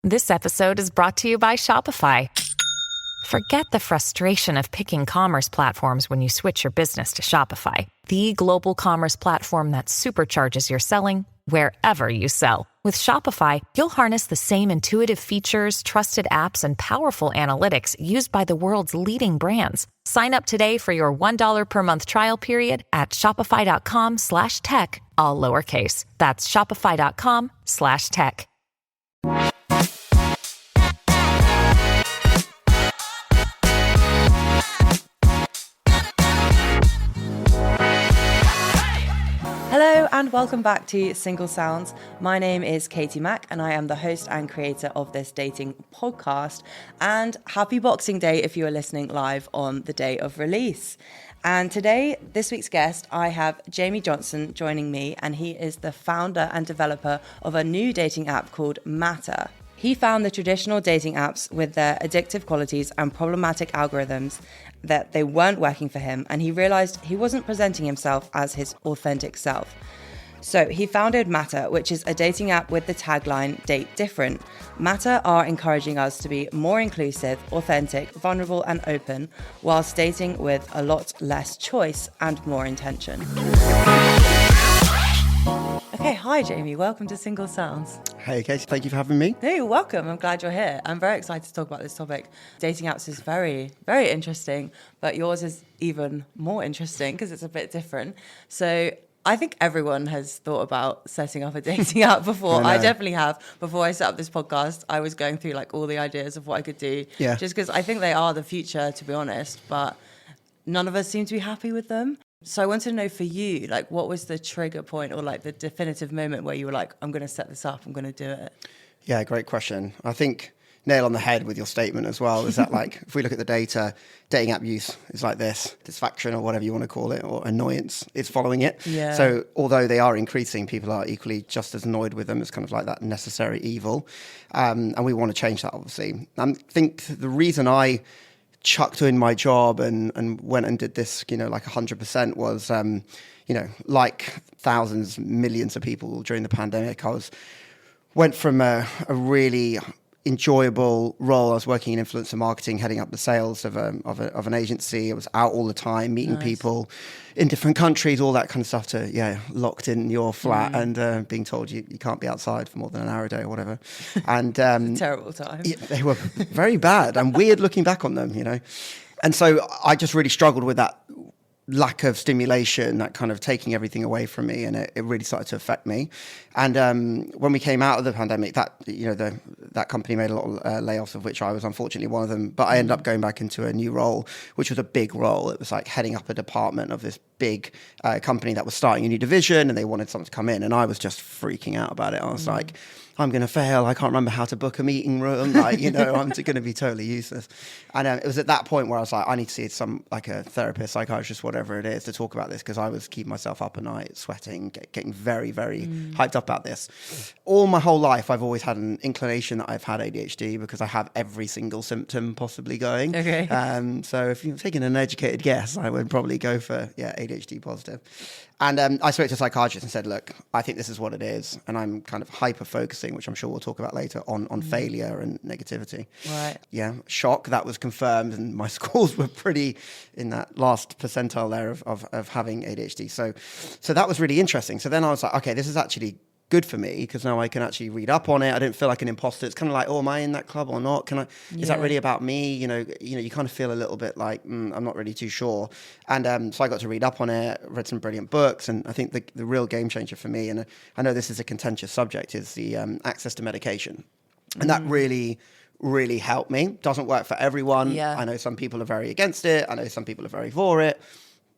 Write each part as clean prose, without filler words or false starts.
This episode is brought to you by Shopify. Forget the frustration of picking commerce platforms when you switch your business to Shopify, the global commerce platform that supercharges your selling wherever you sell. With Shopify, you'll harness the same intuitive features, trusted apps, and powerful analytics used by the world's leading brands. Sign up today for your $1 per month trial period at shopify.com/tech, all lowercase. That's shopify.com/tech. Hello and welcome back to Single Sounds. My name is Katie Mack and I am the host and creator of this dating podcast. And happy Boxing Day if you are listening live on the day of release. And today, this week's guest, I have Jamie Johnston joining me, and he is the founder and developer of a new dating app called Mattr. He found the traditional dating apps with their addictive qualities and problematic algorithms that they weren't working for him, and he realized he wasn't presenting himself as his authentic self. So he founded Mattr, which is a dating app with the tagline, Date Different. Mattr are encouraging us to be more inclusive, authentic, vulnerable and open, whilst dating with a lot less choice and more intention. Okay, hi Jamie, welcome to Single Sounds. Hey Katie, thank you for having me. No, you're welcome. I'm glad you're here. I'm very excited to talk about this topic. Dating apps is very, very interesting, but yours is even more interesting because it's a bit different. So I think everyone has thought about setting up a dating app before. I definitely have. Before I set up this podcast, I was going through like all the ideas of what I could do. Yeah. Just because I think they are the future, to be honest, but none of us seem to be happy with them. So I wanted to know for you, like, what was the trigger point or like the definitive moment where you were like, I'm going to set this up, I'm going to do it? Yeah, great question. I think nail on the head with your statement as well is that like, if we look at the data, dating app use is like this, disfaction or whatever you want to call it, or annoyance is following it. Yeah. So although they are increasing, people are equally just as annoyed with them as kind of like that necessary evil. And we want to change that, obviously. I think the reason I chucked in my job and went and did this, like 100% was, like thousands, millions of people during the pandemic, went from a really enjoyable role. I was working in influencer marketing, heading up the sales of an agency. I was out all the time, meeting people in different countries, all that kind of stuff to, locked in your flat and being told you can't be outside for more than an hour a day or whatever. And terrible time. Yeah, they were very bad and weird looking back on them, And so I just really struggled with that lack of stimulation, that kind of taking everything away from me, and it really started to affect me. And when we came out of the pandemic, that company made a lot of layoffs, of which I was unfortunately one of them. But I ended up going back into a new role, which was a big role. It was like heading up a department of this big company that was starting a new division, and they wanted someone to come in, and I was just freaking out about it. I was like, I'm going to fail. I can't remember how to book a meeting room. I'm going to be totally useless. And it was at that point where I was like, I need to see a therapist, psychiatrist, whatever it is, to talk about this, because I was keeping myself up at night, sweating, getting very, very hyped up about this. All my whole life, I've always had an inclination that I've had ADHD because I have every single symptom possibly going. Okay. So if you're taking an educated guess, I would probably go for, ADHD positive. And I spoke to a psychiatrist and said, look, I think this is what it is. And I'm kind of hyper-focusing, which I'm sure we'll talk about later, on failure and negativity. Right. Yeah, shock, that was confirmed. And my scores were pretty in that last percentile there of having ADHD. So that was really interesting. So then I was like, okay, this is actually good for me, because now I can actually read up on it. I didn't feel like an imposter. It's kind of like, am I in that club or not? Is that really about me? You kind of feel a little bit like, I'm not really too sure. And so I got to read up on it, read some brilliant books. And I think the real game changer for me, and I know this is a contentious subject, is the access to medication. And that really, really helped me. Doesn't work for everyone. Yeah. I know some people are very against it. I know some people are very for it.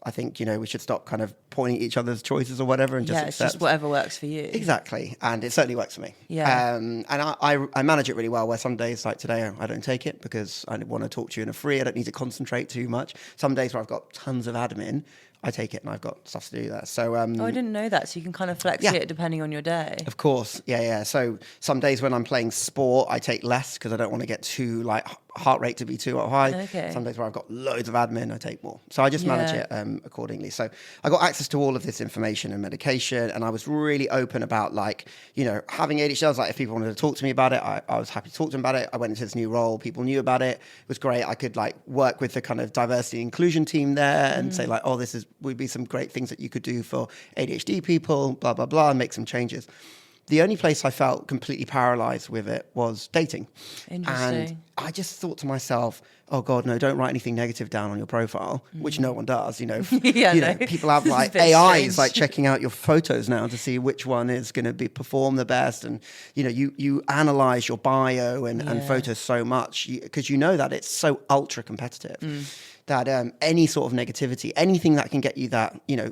I think, we should stop kind of pointing at each other's choices or whatever and just accept. It's just whatever works for you. Exactly. And it certainly works for me. Yeah. And I manage it really well, where some days like today, I don't take it because I want to talk to you in a free. I don't need to concentrate too much. Some days where I've got tons of admin, I take it and I've got stuff to do there. So I didn't know that. So you can kind of flex it depending on your day. Of course. Yeah. So some days when I'm playing sport, I take less because I don't want to get too heart rate to be too high. Okay. Some days where I've got loads of admin, I take more. So I just manage it accordingly. So I got access to all of this information and medication, and I was really open about like, you know, having ADHD. I was like, if people wanted to talk to me about it, I was happy to talk to them about it. I went into this new role. People knew about it. It was great. I could like work with the kind of diversity and inclusion team there and say like, oh, would be some great things that you could do for ADHD people, blah, blah, blah, and make some changes. The only place I felt completely paralyzed with it was dating. Interesting. And I just thought to myself, oh God, no, don't write anything negative down on your profile, which no one does, you know. People have like AIs strange. like checking out your photos now to see which one is going to perform the best. And, you know, you analyze your bio and photos so much because you know that it's so ultra competitive that any sort of negativity, anything that can get you that, you know,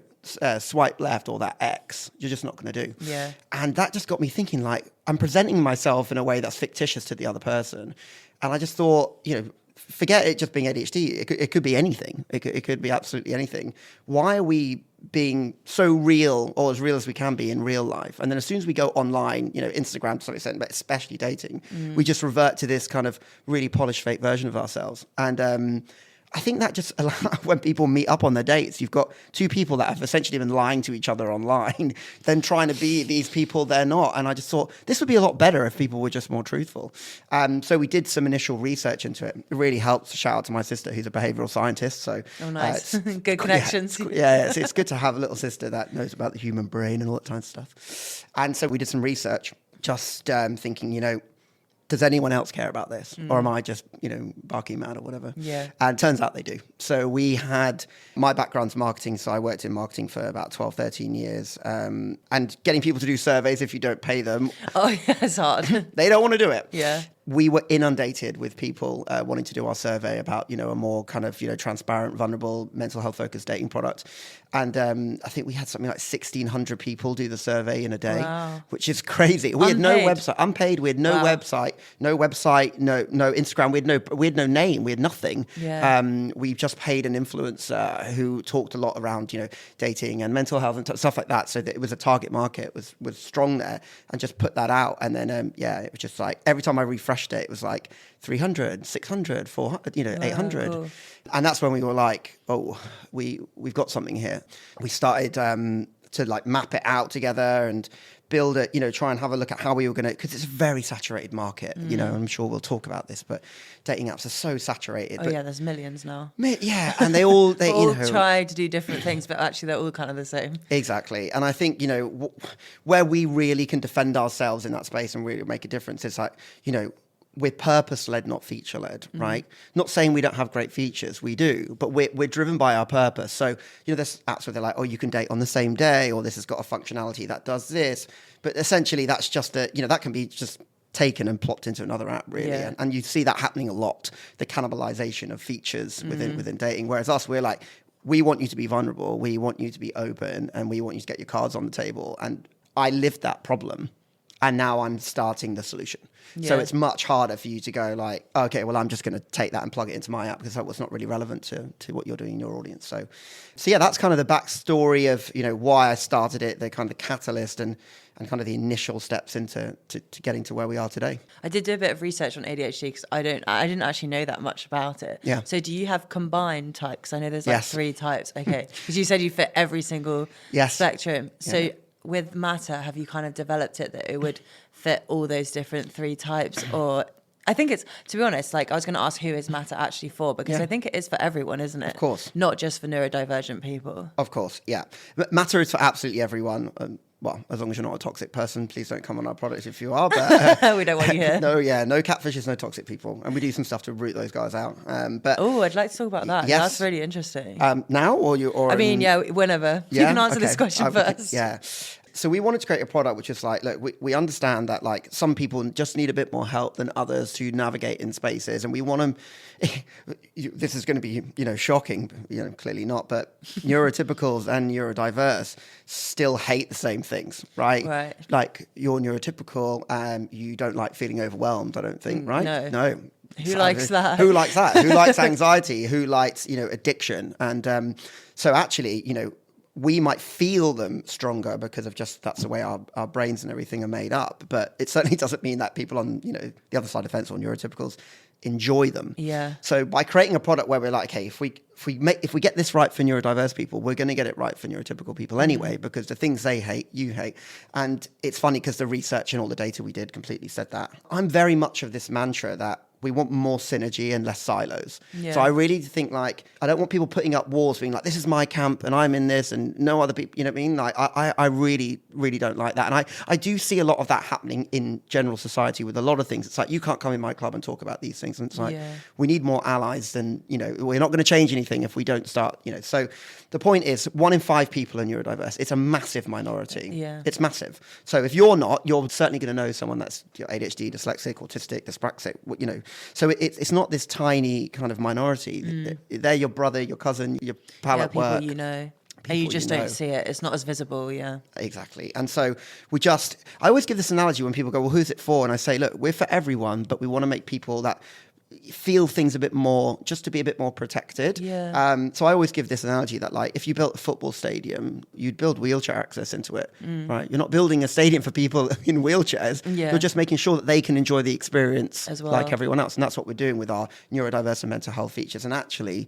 swipe left or that X, you're just not going to do. Yeah. And that just got me thinking, like, I'm presenting myself in a way that's fictitious to the other person. And I just thought, you know, forget it just being ADHD. It could be anything. It could be absolutely anything. Why are we being so real, or as real as we can be in real life? And then as soon as we go online, you know, Instagram to some extent, but especially dating, we just revert to this kind of really polished fake version of ourselves. And I think that just when people meet up on their dates, you've got two people that have essentially been lying to each other online, then trying to be these people they're not. And I just thought this would be a lot better if people were just more truthful. So we did some initial research into it. It really helped. Shout out to my sister, who's a behavioral scientist. So nice. Good connections. It's good to have a little sister that knows about the human brain and all that kind of stuff. And so we did some research, just thinking, you know, does anyone else care about this? Or am I just, you know, barking mad or whatever? Yeah. And it turns out they do. So we had, my background's marketing, so I worked in marketing for about 12, 13 years. And getting people to do surveys if you don't pay them. Oh, yeah, it's hard. They don't want to do it. Yeah. We were inundated with people wanting to do our survey about, you know, a more kind of, you know, transparent, vulnerable, mental health focused dating product. And I think we had something like 1,600 people do the survey in a day, which is crazy. We had no website, unpaid. We had no website, no Instagram. We had no name. We had nothing. Yeah. We just paid an influencer who talked a lot around, you know, dating and mental health and stuff like that. So that it was a target market, was strong there, and just put that out. And then, it was just like every time I refreshed it, it was like 300, 600, 400, you know, 800. Cool. And that's when we were like, oh, we've got something here. We started to like map it out together and build it, you know, try and have a look at how we were going to, because it's a very saturated market, you know, I'm sure we'll talk about this, but dating apps are so saturated. Oh, yeah, there's millions now. Yeah, and they all you know, try to do different things, but actually they're all kind of the same. Exactly. And I think, you know, where we really can defend ourselves in that space and really make a difference is like, you know, we're purpose-led, not feature-led, right? Not saying we don't have great features, we do, but we're driven by our purpose. So, you know, there's apps where they're like, oh, you can date on the same day, or this has got a functionality that does this. But essentially, that's just that can be just taken and plopped into another app, really. Yeah. And you see that happening a lot, the cannibalization of features within dating. Whereas us, we're like, we want you to be vulnerable, we want you to be open, and we want you to get your cards on the table. And I lived that problem. And now I'm starting the solution. Yeah. So it's much harder for you to go like, okay, well, I'm just going to take that and plug it into my app because that was not really relevant to what you're doing in your audience. So yeah, that's kind of the backstory of, you know, why I started it, the kind of catalyst and kind of the initial steps into to getting to where we are today. I did do a bit of research on ADHD because I didn't actually know that much about it. Yeah. So do you have combined types? Because I know there's like 3 types. Okay. Because you said you fit every single spectrum. So with Mattr, have you kind of developed it that it would fit all those different 3 types? Or I think it's, to be honest, like I was going to ask who is Mattr actually for, because I think it is for everyone, isn't it? Of course. Not just for neurodivergent people. Of course, yeah. Mattr is for absolutely everyone. Well, as long as you're not a toxic person, please don't come on our products if you are. But we don't want you here. No catfishes, no toxic people, and we do some stuff to root those guys out. But I'd like to talk about that. Yes. That's really interesting. Now or I mean, whenever you can answer this question first. Yeah. So we wanted to create a product which is like, look, we understand that like some people just need a bit more help than others to navigate in spaces, and we want them. This is going to be, you know, shocking, you know, clearly not, but neurotypicals and neurodiverse still hate the same things, right? Right. Like you're neurotypical, you don't like feeling overwhelmed, I don't think, right? No. Who likes that? Who likes that? Who likes anxiety? Who likes, you know, addiction? And so actually, you know, we might feel them stronger because of just that's the way our brains and everything are made up. But it certainly doesn't mean that people on, you know, the other side of the fence or neurotypicals enjoy them. Yeah. So by creating a product where we're like, okay, if we get this right for neurodiverse people, we're going to get it right for neurotypical people anyway, because the things they hate, you hate. And it's funny because the research and all the data we did completely said that. I'm very much of this mantra that we want more synergy and less silos. Yeah. So I really think like, I don't want people putting up walls being like, this is my camp and I'm in this and no other people, you know what I mean? Like I really, really don't like that. And I do see a lot of that happening in general society with a lot of things. It's like, you can't come in my club and talk about these things. And it's like, we need more allies than, you know, we're not going to change anything if we don't start, you know. So the point is 1 in 5 people are neurodiverse. It's a massive minority. Yeah. It's massive. So if you're not, you're certainly going to know someone that's ADHD, dyslexic, autistic, dyspraxic, you know. So it's not this tiny kind of minority. They're your brother, your cousin, your pal at work. People you know. And you just don't see it. It's not as visible, Exactly. And so I always give this analogy when people go, well, who's it for? And I say, look, we're for everyone, but we want to make people that feel things a bit more, just to be a bit more protected. So I always give this analogy that like, if you built a football stadium, you'd build wheelchair access into it, right? You're not building a stadium for people in wheelchairs. You're just making sure that they can enjoy the experience as well, like everyone else. And that's what we're doing with our neurodiverse and mental health features. And actually,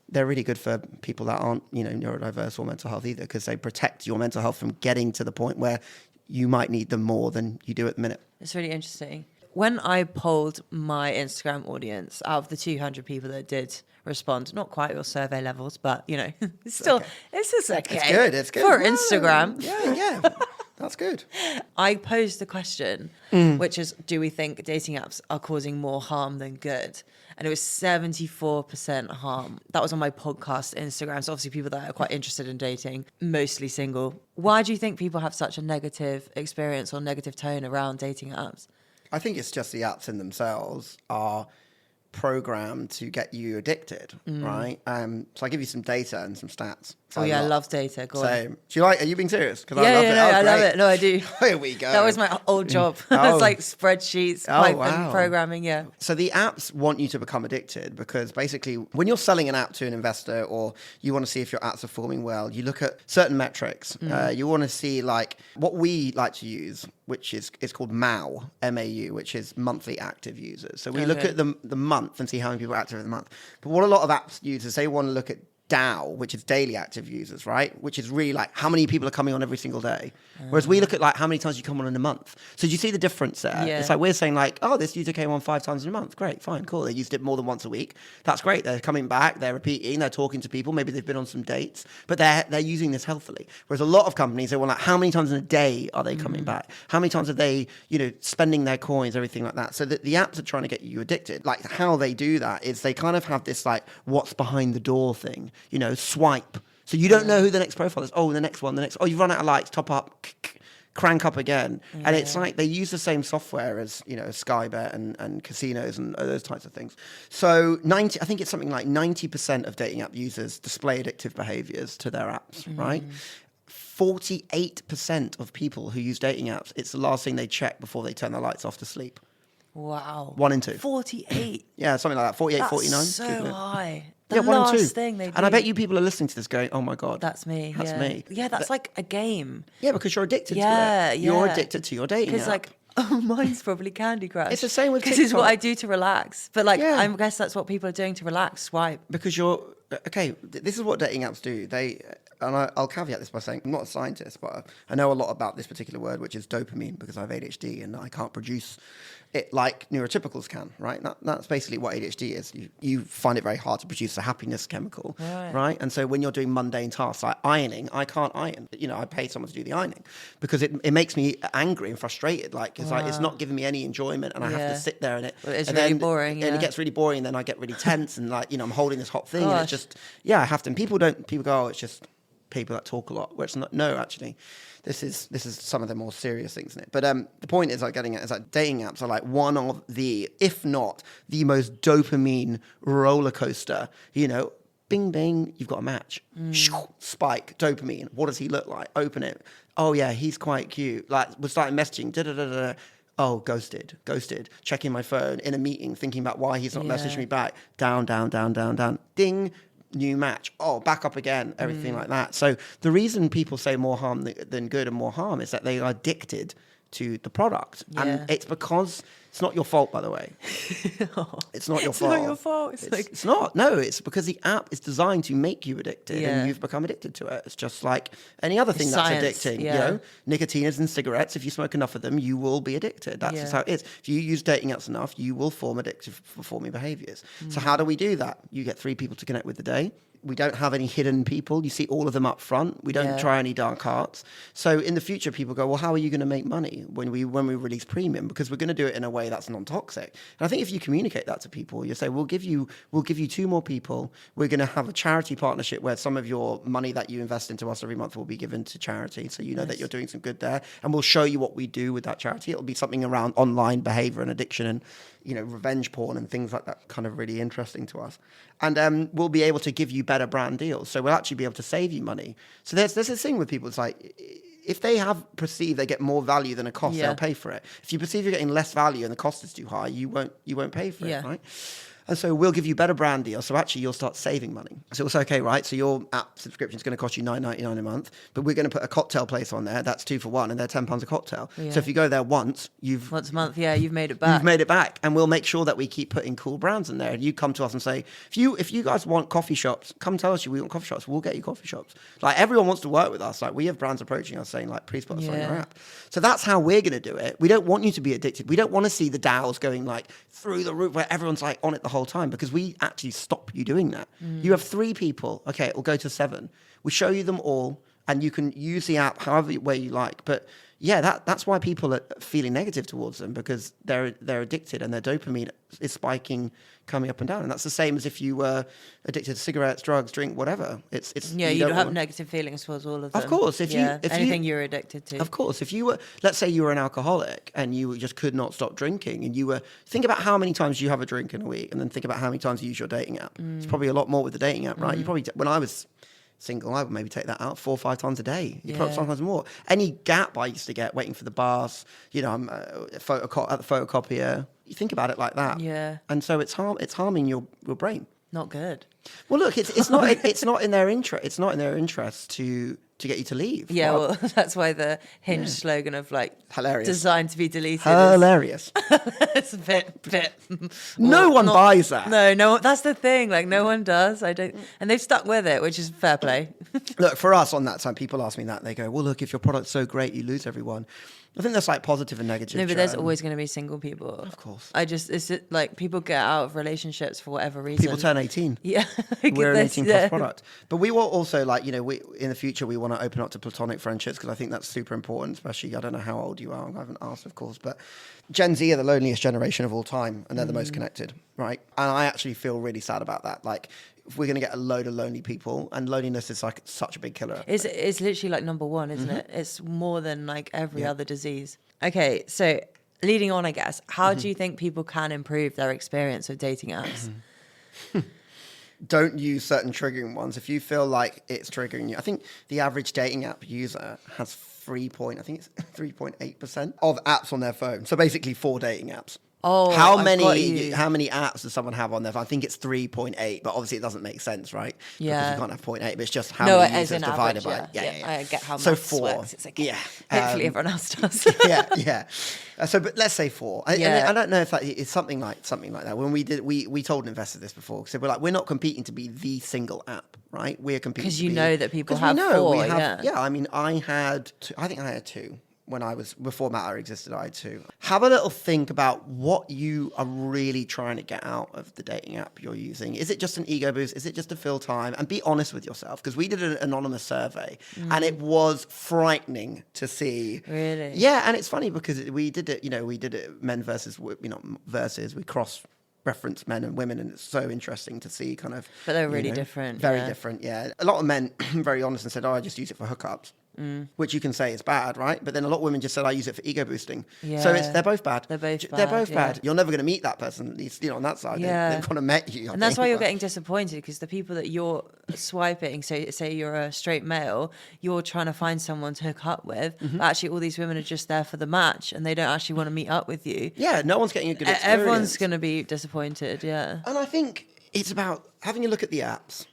they're really good for people that aren't, you know, neurodiverse or mental health either, because they protect your mental health from getting to the point where you might need them more than you do at the minute. It's really interesting. When I polled my Instagram audience, out of the 200 people that did respond, not quite your survey levels, but, you know, it's still, okay. It's just okay. It's good. For Instagram. Yeah. That's good. I posed the question, which is, do we think dating apps are causing more harm than good? And it was 74% harm. That was on my podcast Instagram. So obviously people that are quite interested in dating, mostly single. Why do you think people have such a negative experience or negative tone around dating apps? I think it's just the apps in themselves are programmed to get you addicted, right? So I give you some data and some stats. I love data. Go on. Do you like? Are you being serious? Because I love it. I love it. No, I do. Here we go. That was my old job. It's like spreadsheets, Python programming. Yeah. So the apps want you to become addicted because basically, when you're selling an app to an investor or you want to see if your apps are performing well, you look at certain metrics. You want to see like what we like to use, which is called MAU, M-A-U, which is monthly active users. So we look at the month and see how many people are active in the month. But what a lot of apps use is they want to look at DAO, which is daily active users, right? Which is really like how many people are coming on every single day. Whereas we look at like how many times you come on in a month. So do you see the difference there? Yeah. It's like we're saying like, oh, this user came on 5 times in a month. Great, fine, cool. They used it more than once a week. That's great. They're coming back, they're repeating, they're talking to people. Maybe they've been on some dates, but they're using this healthily. Whereas a lot of companies, they want like, how many times in a day are they coming back? How many times are they, you know, spending their coins, everything like that. So that the apps are trying to get you addicted. Like how they do that is they kind of have this like what's behind the door thing, you know, swipe. So you don't know who the next profile is. Oh, the next one, oh, you've run out of likes, top up, crank up again. And it's like they use the same software as, you know, Sky Bet and casinos and those types of things. So I think it's something like 90% of dating app users display addictive behaviors to their apps, right? 48% of people who use dating apps, it's the last thing they check before they turn their lights off to sleep. Wow. 1 in 2. 48. Yeah, something like that. 48, That's 49. So high. Yeah, 1 in 2. Thing they do. And I bet you people are listening to this going, oh my God. That's me. That's me. Yeah, that's like a game. Yeah, because you're addicted to it. You're addicted to your dating app. Because like, oh, mine's probably Candy Crush. It's the same with TikTok. Because it's what I do to relax. But like, I guess that's what people are doing to relax, swipe. Because this is what dating apps do. I'll caveat this by saying I'm not a scientist, but I know a lot about this particular word, which is dopamine, because I have ADHD and I can't produce it like neurotypicals can, right? That's basically what ADHD is. You find it very hard to produce a happiness chemical, right? And so when you're doing mundane tasks like ironing, I can't iron. You know, I pay someone to do the ironing because it makes me angry and frustrated. Like it's like it's not giving me any enjoyment, and I have to sit there and it's really boring. And it gets really boring, and then I get really tense, and like, you know, I'm holding this hot thing, and it's just I have to. And people go, oh, it's just people that talk a lot, where it's not. No, actually, this is some of the more serious things in it. But the point is, like, getting at is that dating apps are like one of the, if not the most dopamine roller coaster. You know, bing bing, you've got a match. Spike, dopamine. What does he look like? Open it. Oh yeah, he's quite cute. Like we're starting messaging. Da da da da. Oh, ghosted. Checking my phone in a meeting, thinking about why he's not messaging me back. Down. Ding. New match. Oh, back up again. Everything like that. So the reason people say more harm than good and more harm is that they are addicted to the product. And it's because it's not your fault, by the way. It's not your It's fault. not your fault. It's not. No, it's because the app is designed to make you addicted Yeah. and you've become addicted to it. It's just like any other thing that's science, addicting. yeah. You know, nicotine is in cigarettes. If you smoke enough of them, you will be addicted. That's just how it is. If you use dating apps enough, you will form addictive performing behaviors. So how do we do that? You get 3 people to connect with a day. We don't have any hidden people. You see all of them up front. We don't try any dark arts. So in the future, people go, well, how are you going to make money when we release premium? Because we're going to do it in a way that's non-toxic. And I think if you communicate that to people, you say, we'll give you 2 more people. We're going to have a charity partnership where some of your money that you invest into us every month will be given to charity. So you know that you're doing some good there. And we'll show you what we do with that charity. It'll be something around online behavior and addiction and, you know, revenge porn and things like that, kind of really interesting to us. And we'll be able to give you better brand deals. So we'll actually be able to save you money. So there's this thing with people. It's like, if they perceive they get more value than a cost, they'll pay for it. If you perceive you're getting less value and the cost is too high, you won't pay for it, right? And so we'll give you better brand deals. So actually you'll start saving money. So it's okay, right? So your app subscription is going to cost you $9.99 a month, but we're going to put a cocktail place on there. That's 2 for 1 and they're £10 a cocktail. Yeah. So if you go there once a month, you've made it back. You've made it back. And we'll make sure that we keep putting cool brands in there. And you come to us and say, if you guys want coffee shops, come tell us we want coffee shops. We'll get you coffee shops. Like everyone wants to work with us. Like we have brands approaching us saying like, please put us on your app. So that's how we're going to do it. We don't want you to be addicted. We don't want to see the DAOs going like through the roof where everyone's like on it the whole time because we actually stop you doing that. You have 3 people. Okay, it'll go to 7. We show you them all and you can use the app however way you like. But yeah, that's why people are feeling negative towards them because they're addicted and their dopamine is spiking, coming up and down. And that's the same as if you were addicted to cigarettes, drugs, drink, whatever. It's you don't have negative feelings towards all of them. Of course, if anything you're addicted to. Of course, if you were, let's say you were an alcoholic and you just could not stop drinking, and think about how many times you have a drink in a week, and then think about how many times you use your dating app. It's probably a lot more with the dating app, right? You probably when I was single, I would maybe take that out 4 or 5 times a day. Probably sometimes more. Any gap I used to get waiting for the bus, I'm at the photocopier. You think about it like that. Yeah. And so it's harming your brain. Not good. Well, look, it's not in their interest. It's not in their interest to get you to leave. Yeah, well, that's why the Hinge slogan of like hilarious, designed to be deleted. Hilarious. It's a bit. No one buys that. No. That's the thing. Like no one does. I don't, and they've stuck with it, which is fair play. Look, for us on that side, people ask me that. They go, "Well, look, if your product's so great, you lose everyone." I think that's like positive and negative. No, but there's always going to be single people. Of course. It's like people get out of relationships for whatever reason. People turn 18. Yeah. We're an 18 plus product. But we will also like, we in the future, we want to open up to platonic friendships because I think that's super important, especially, I don't know how old you are. I haven't asked, of course, but Gen Z are the loneliest generation of all time and they're the most connected, right? And I actually feel really sad about that. Like, if we're going to get a load of lonely people, and loneliness is like such a big killer. It's literally like number 1, isn't it? It's more than like every other disease. Okay, so leading on, I guess, how do you think people can improve their experience of dating apps? Don't use certain triggering ones. If you feel like it's triggering you, I think the average dating app user has 3.8% of apps on their phone. So basically 4 dating apps. Oh, how many apps does someone have on their phone? I think it's 3.8, but obviously it doesn't make sense, right? Yeah. Because you can't have 0.8, but it's just how many users divided by. Yeah. I get how so maths 4. works. It's like, hopefully everyone else does. yeah. But let's say 4. I don't know if that is something like that. When we did, we told investors this before. So we're not competing to be the single app, right? We're competing because know that people have 4. I mean, I think I had 2. Before Mattr existed, I had 2. Have a little think about what you are really trying to get out of the dating app you're using. Is it just an ego boost? Is it just to fill time? And be honest with yourself, because we did an anonymous survey and it was frightening to see. Really? Yeah, and it's funny because we did it men versus, we cross-reference men and women, and it's so interesting to see kind of. But they're really different. Very different, yeah. A lot of men, very honest, and said, I just use it for hookups. Which you can say is bad, right? But then a lot of women just said, I use it for ego boosting. Yeah. So they're both bad. They're both bad. You're never going to meet that person, at least, on that side. Yeah. They've kind of met you. And that's why you're getting disappointed, because the people that you're swiping, so say you're a straight male, you're trying to find someone to hook up with, but actually all these women are just there for the match and they don't actually want to meet up with you. Yeah, no one's getting a good experience. Everyone's going to be disappointed, yeah. And I think it's about having a look at the apps.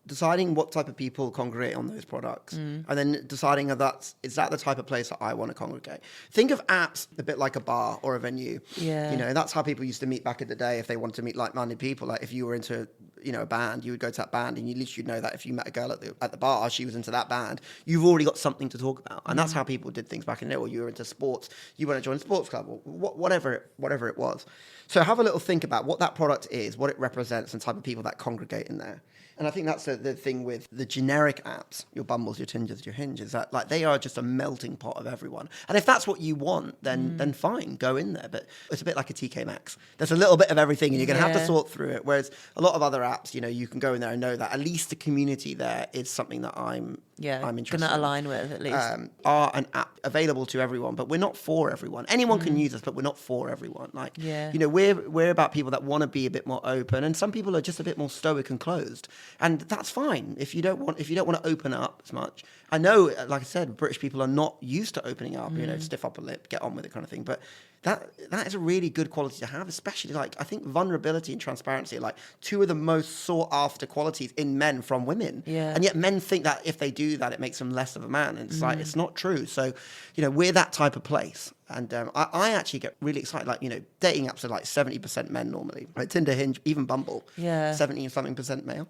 deciding what type of people congregate on those products, and then deciding is that the type of place that I want to congregate. Think of apps a bit like a bar or a venue. Yeah. You know, that's how people used to meet back in the day if they wanted to meet like-minded people. Like if you were into, a band, you would go to that band, and at least you'd know that if you met a girl at the bar, she was into that band, you've already got something to talk about. And that's how people did things back in the day. Or you were into sports, you want to join a sports club, or whatever it was. So have a little think about what that product is, what it represents, and type of people that congregate in there. And I think that's the thing with the generic apps, your Bumbles, your Tinders, your Hinges, that like they are just a melting pot of everyone. And if that's what you want, then fine, go in there. But it's a bit like a TK Maxx. There's a little bit of everything, and you're going to have to sort through it. Whereas a lot of other apps, you can go in there and know that at least the community there is something that I'm interested going to align with at least. Are an app available to everyone, but we're not for everyone. Anyone can use us, but we're not for everyone. Like, we're about people that want to be a bit more open, and some people are just a bit more stoic and closed. And that's fine if you don't want to open up as much. I know, like I said, British people are not used to opening up. Stiff upper lip, get on with it, kind of thing. But that is a really good quality to have, especially like I think vulnerability and transparency are like two of the most sought after qualities in men from women. Yeah. And yet men think that if they do that, it makes them less of a man. And it's like it's not true. So we're that type of place. And I actually get really excited. Like, dating apps are like 70% men normally. Like Tinder, Hinge, even Bumble. Yeah. 70-something% male.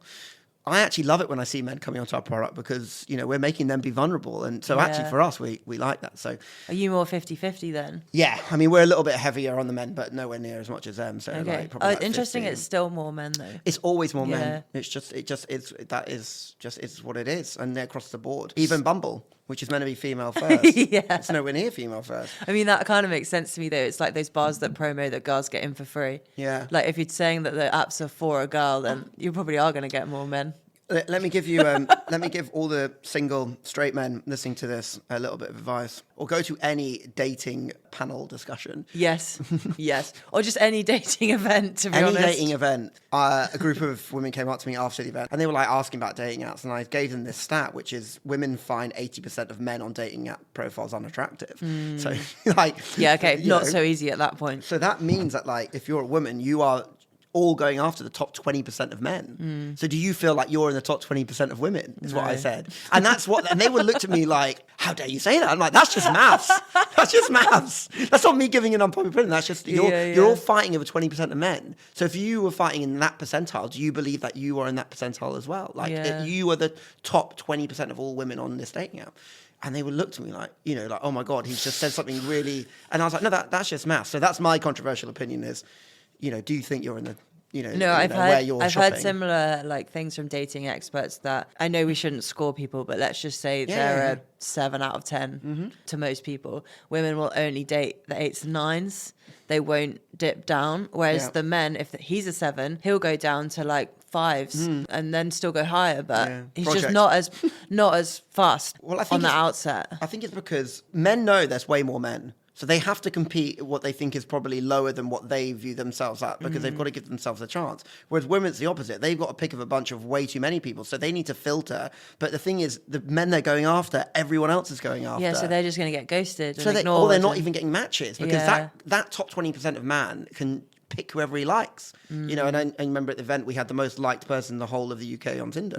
I actually love it when I see men coming onto our product because, we're making them be vulnerable. And so actually for us, we like that. So are you more 50-50 then? Yeah. I mean, we're a little bit heavier on the men, but nowhere near as much as them. So okay. probably like interesting. 50. It's still more men though. It's always more men. It's what it is. And they're across the board. Even Bumble, which is meant to be female first. It's nowhere near female first. I mean, that kind of makes sense to me though. It's like those bars that promo that girls get in for free. Yeah. Like if you're saying that the apps are for a girl, then you probably are going to get more men. Let me give you, let me give all the single straight men listening to this a little bit of advice. Or go to any dating panel discussion. Yes. Or just any dating event, to be honest. Any dating event. A group of women came up to me after the event, and they were like asking about dating apps, and I gave them this stat, which is women find 80% of men on dating app profiles unattractive. So, like... Yeah, okay, not so easy at that point. So that means that, like, if you're a woman, you are all going after the top 20% of men. So do you feel like you're in the top 20% of women, is what I said. And and they would look at me like, how dare you say that? I'm like, that's just maths. That's just maths. That's not me giving an unpopular opinion. That's just, you're all fighting over 20% of men. So if you were fighting in that percentile, do you believe that you are in that percentile as well? Like you are the top 20% of all women on this dating app. And they would look to me like, oh my God, he's just said something really... And I was like, no, that's just maths. So that's my controversial opinion is, do you think you're in the, I've heard similar like things from dating experts that I know we shouldn't score people, but let's just say they're a 7 out of 10 to most people. Women will only date the 8s and 9s. They won't dip down. Whereas the men, if he's a 7, he'll go down to like 5s and then still go higher, but he's just not as fast on the outset. I think it's because men know there's way more men. So they have to compete at what they think is probably lower than what they view themselves at because they've got to give themselves a chance. Whereas women, it's the opposite. They've got to pick of a bunch of way too many people. So they need to filter. But the thing is, the men they're going after, everyone else is going after. Yeah, so they're just going to get ghosted so and ignored. Or they're not even getting matches because that top 20% of man can pick whoever he likes, and I remember at the event we had the most liked person in the whole of the UK on Tinder.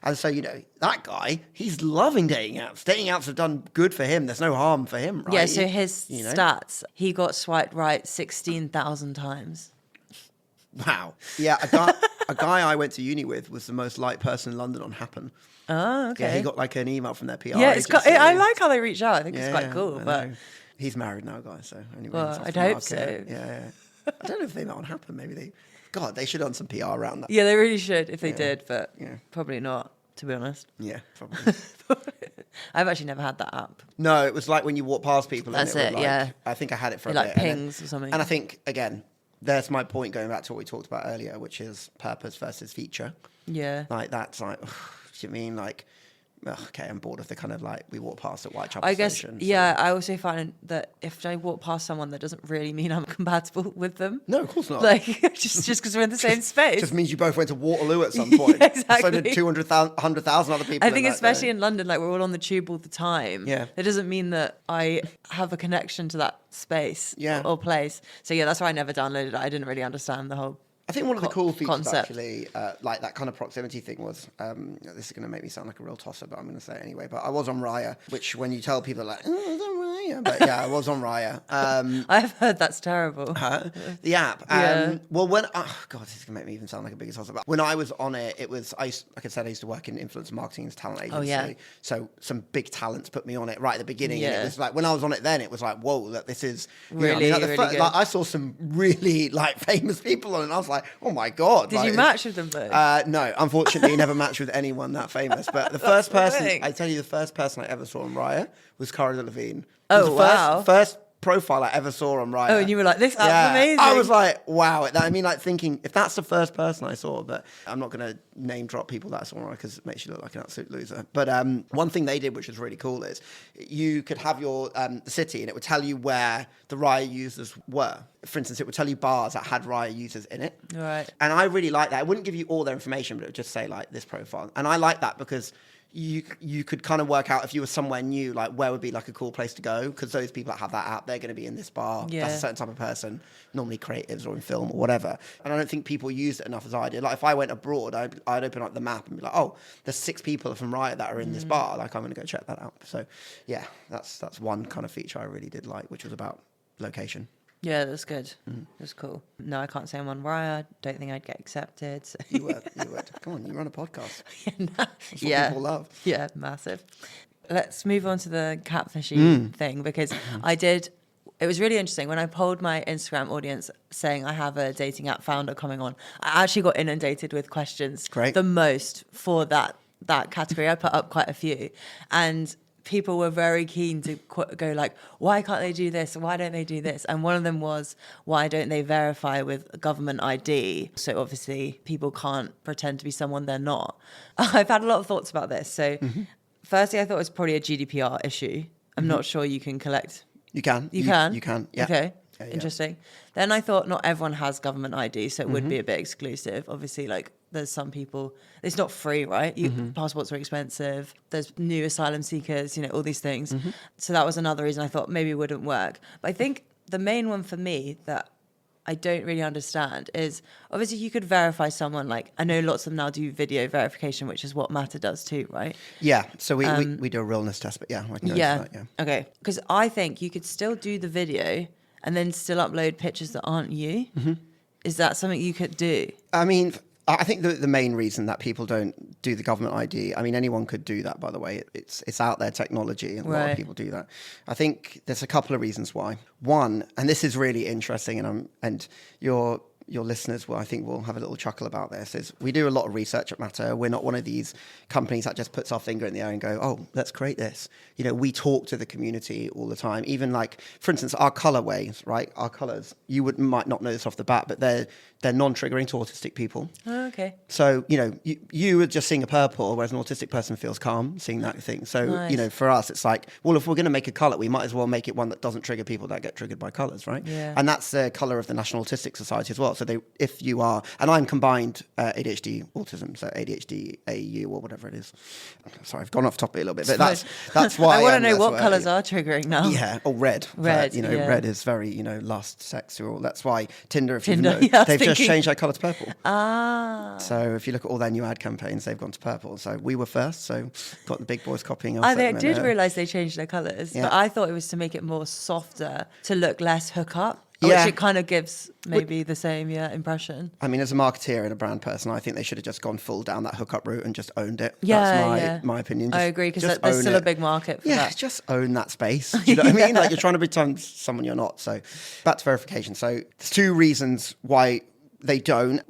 And so that guy, he's loving dating apps. Dating apps have done good for him. There's no harm for him, right? Yeah. So his stats, he got swiped right 16,000 times. Wow. Yeah, a guy I went to uni with was the most liked person in London on Happen. Oh, okay. Yeah, he got like an email from their PR agency. I like how they reach out. I think it's quite cool. But he's married now, guys. So anyway, well, I'd hope so. Yeah. I don't know if they met on Happen. Maybe they should have done some PR around that. Yeah, they really should if they did, but probably not, to be honest. Yeah, probably. I've actually never had that app. No, it was like when you walk past people. That's and it, yeah. I think I had it for a like bit. pings or something. And I think, again, there's my point going back to what we talked about earlier, which is purpose versus feature. Yeah. Like, that's like, do you mean like... okay, I'm bored of the kind of like we walk past at Whitechapel I guess, Station. I also find that if I walk past someone, that doesn't really mean I'm compatible with them. No, of course not. Like, just because we're in the same space. Just means you both went to Waterloo at some point. Exactly. So did 100,000 other people. I think especially in London, like we're all on the tube all the time. Yeah. It doesn't mean that I have a connection to that space or place. So that's why I never downloaded it. I didn't really understand the whole I think one of the cool features concept. actually, like that kind of proximity thing was, this is going to make me sound like a real tosser, but I'm going to say it anyway. But I was on Raya, which when you tell people like, oh, I was on Raya. But yeah, I was on Raya. I've heard that's terrible. The app. Yeah. Well, when, oh God, this is going to make me even sound like a big tosser. But when I was on it, it was, like I said, I used to work in influencer marketing and talent agency. Oh, yeah. So some big talents put me on it right at the beginning. Yeah. And it was like, when I was on it then, it was like, whoa, look, this is, Really, really good. like, I saw some really like famous people on it and I was like, oh my God. Did you match with them both? No, unfortunately, never matched with anyone that famous. But the first person, I tell you, the first person I ever saw on Raya was Cara Delevingne. Oh, wow. First profile I ever saw on Raya. Oh, and you were like, this app's amazing. I was like, wow. I mean, like thinking, if that's the first person I saw, but I'm not going to name drop people that I saw on Raya because it makes you look like an absolute loser. But one thing they did, which was really cool, is you could have your the city and it would tell you where the Raya users were. For instance, it would tell you bars that had Raya users in it. Right. And I really like that. It wouldn't give you all their information, but it would just say like this profile. And I like that because you could kind of work out if you were somewhere new, like where would be like a cool place to go, because those people that have that app, they're going to be in this bar. Yeah. That's a certain type of person, normally creatives or in film or whatever. And I don't think people use it enough as I did. Like if I went abroad, I'd open up the map and be like, oh, there's 6 people from Riot that are in this bar. Like I'm going to go check that out. So yeah, that's one kind of feature I really did like, which was about location. Yeah, that's good. That's cool. No, I can't say I'm on Raya. Don't think I'd get accepted. So. You would. Come on, you run a podcast. That's what people love. Yeah, massive. Let's move on to the catfishing thing, because it was really interesting when I polled my Instagram audience saying I have a dating app founder coming on. I actually got inundated with questions. Great. The most for that category. I put up quite a few, and people were very keen to go like, why can't they do this? Why don't they do this? And one of them was, why don't they verify with a government ID? So obviously people can't pretend to be someone they're not. I've had a lot of thoughts about this. So firstly, I thought it was probably a GDPR issue. I'm not sure you can collect. You can. You can? You can, yeah. Okay. Yeah. Interesting. Then I thought not everyone has government ID, so it would be a bit exclusive. Obviously, like there's some people, it's not free, right? Passports are expensive. There's new asylum seekers, all these things. So that was another reason I thought maybe it wouldn't work. But I think the main one for me that I don't really understand is obviously you could verify someone. Like I know lots of them now do video verification, which is what Mattr does too, right? Yeah. So we do a realness test, but yeah, I can go into that, yeah. Okay. Because I think you could still do the video and then still upload pictures that aren't you. Is that something you could do? I mean, I think the main reason that people don't do the government ID, I mean, anyone could do that, by the way. It's out there technology, and a lot of people do that. I think there's a couple of reasons why. One, and this is really interesting, and your listeners will have a little chuckle about this, is we do a lot of research at Mattr. We're not one of these companies that just puts our finger in the air and go, oh, let's create this. We talk to the community all the time. Even like, for instance, our colorways, right? Our colors, you might not know this off the bat, but they're non-triggering to autistic people. Oh, okay. So, you were just seeing a purple, whereas an autistic person feels calm seeing that thing. So, Nice. For us, it's like, well, if we're going to make a color, we might as well make it one that doesn't trigger people that get triggered by colors, right? Yeah. And that's the color of the National Autistic Society as well. So if you are, and I'm combined ADHD autism, so ADHD AU or whatever it is. Sorry, I've gone off topic a little bit, but that's why I want to know what colours are triggering now. Yeah, red. Red, Red is very, lust, sex, or that's why Tinder, if you Tinder, know, yeah, they've just changed their colour to purple. Ah. So if you look at all their new ad campaigns, they've gone to purple. So we were first, so got the big boys copying us. I did realise they changed their colours, but I thought it was to make it more softer, to look less hookup. Yeah. Which it kind of gives maybe the same impression. I mean, as a marketeer and a brand person, I think they should have just gone full down that hookup route and just owned it. Yeah, That's my opinion. I agree, because there's still a big market for that. Yeah, just own that space. Do you know what I mean? Like you're trying to pretend someone you're not. So back to verification. So there's 2 reasons why they don't.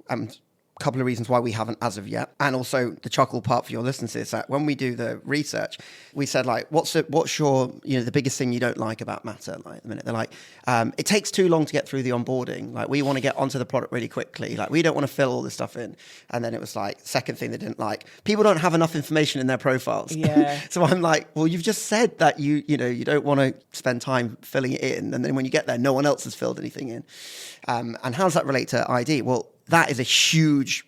A couple of reasons why we haven't as of yet. And also the chuckle part for your listeners is that when we do the research, we said like, what's your, the biggest thing you don't like about Mattr? Like at the minute, they're like, it takes too long to get through the onboarding. Like we want to get onto the product really quickly. Like we don't want to fill all this stuff in. And then it was like, second thing they didn't like, people don't have enough information in their profiles. Yeah. So I'm like, well, you've just said that you don't want to spend time filling it in. And then when you get there, no one else has filled anything in. And how does that relate to ID? Well, that is a huge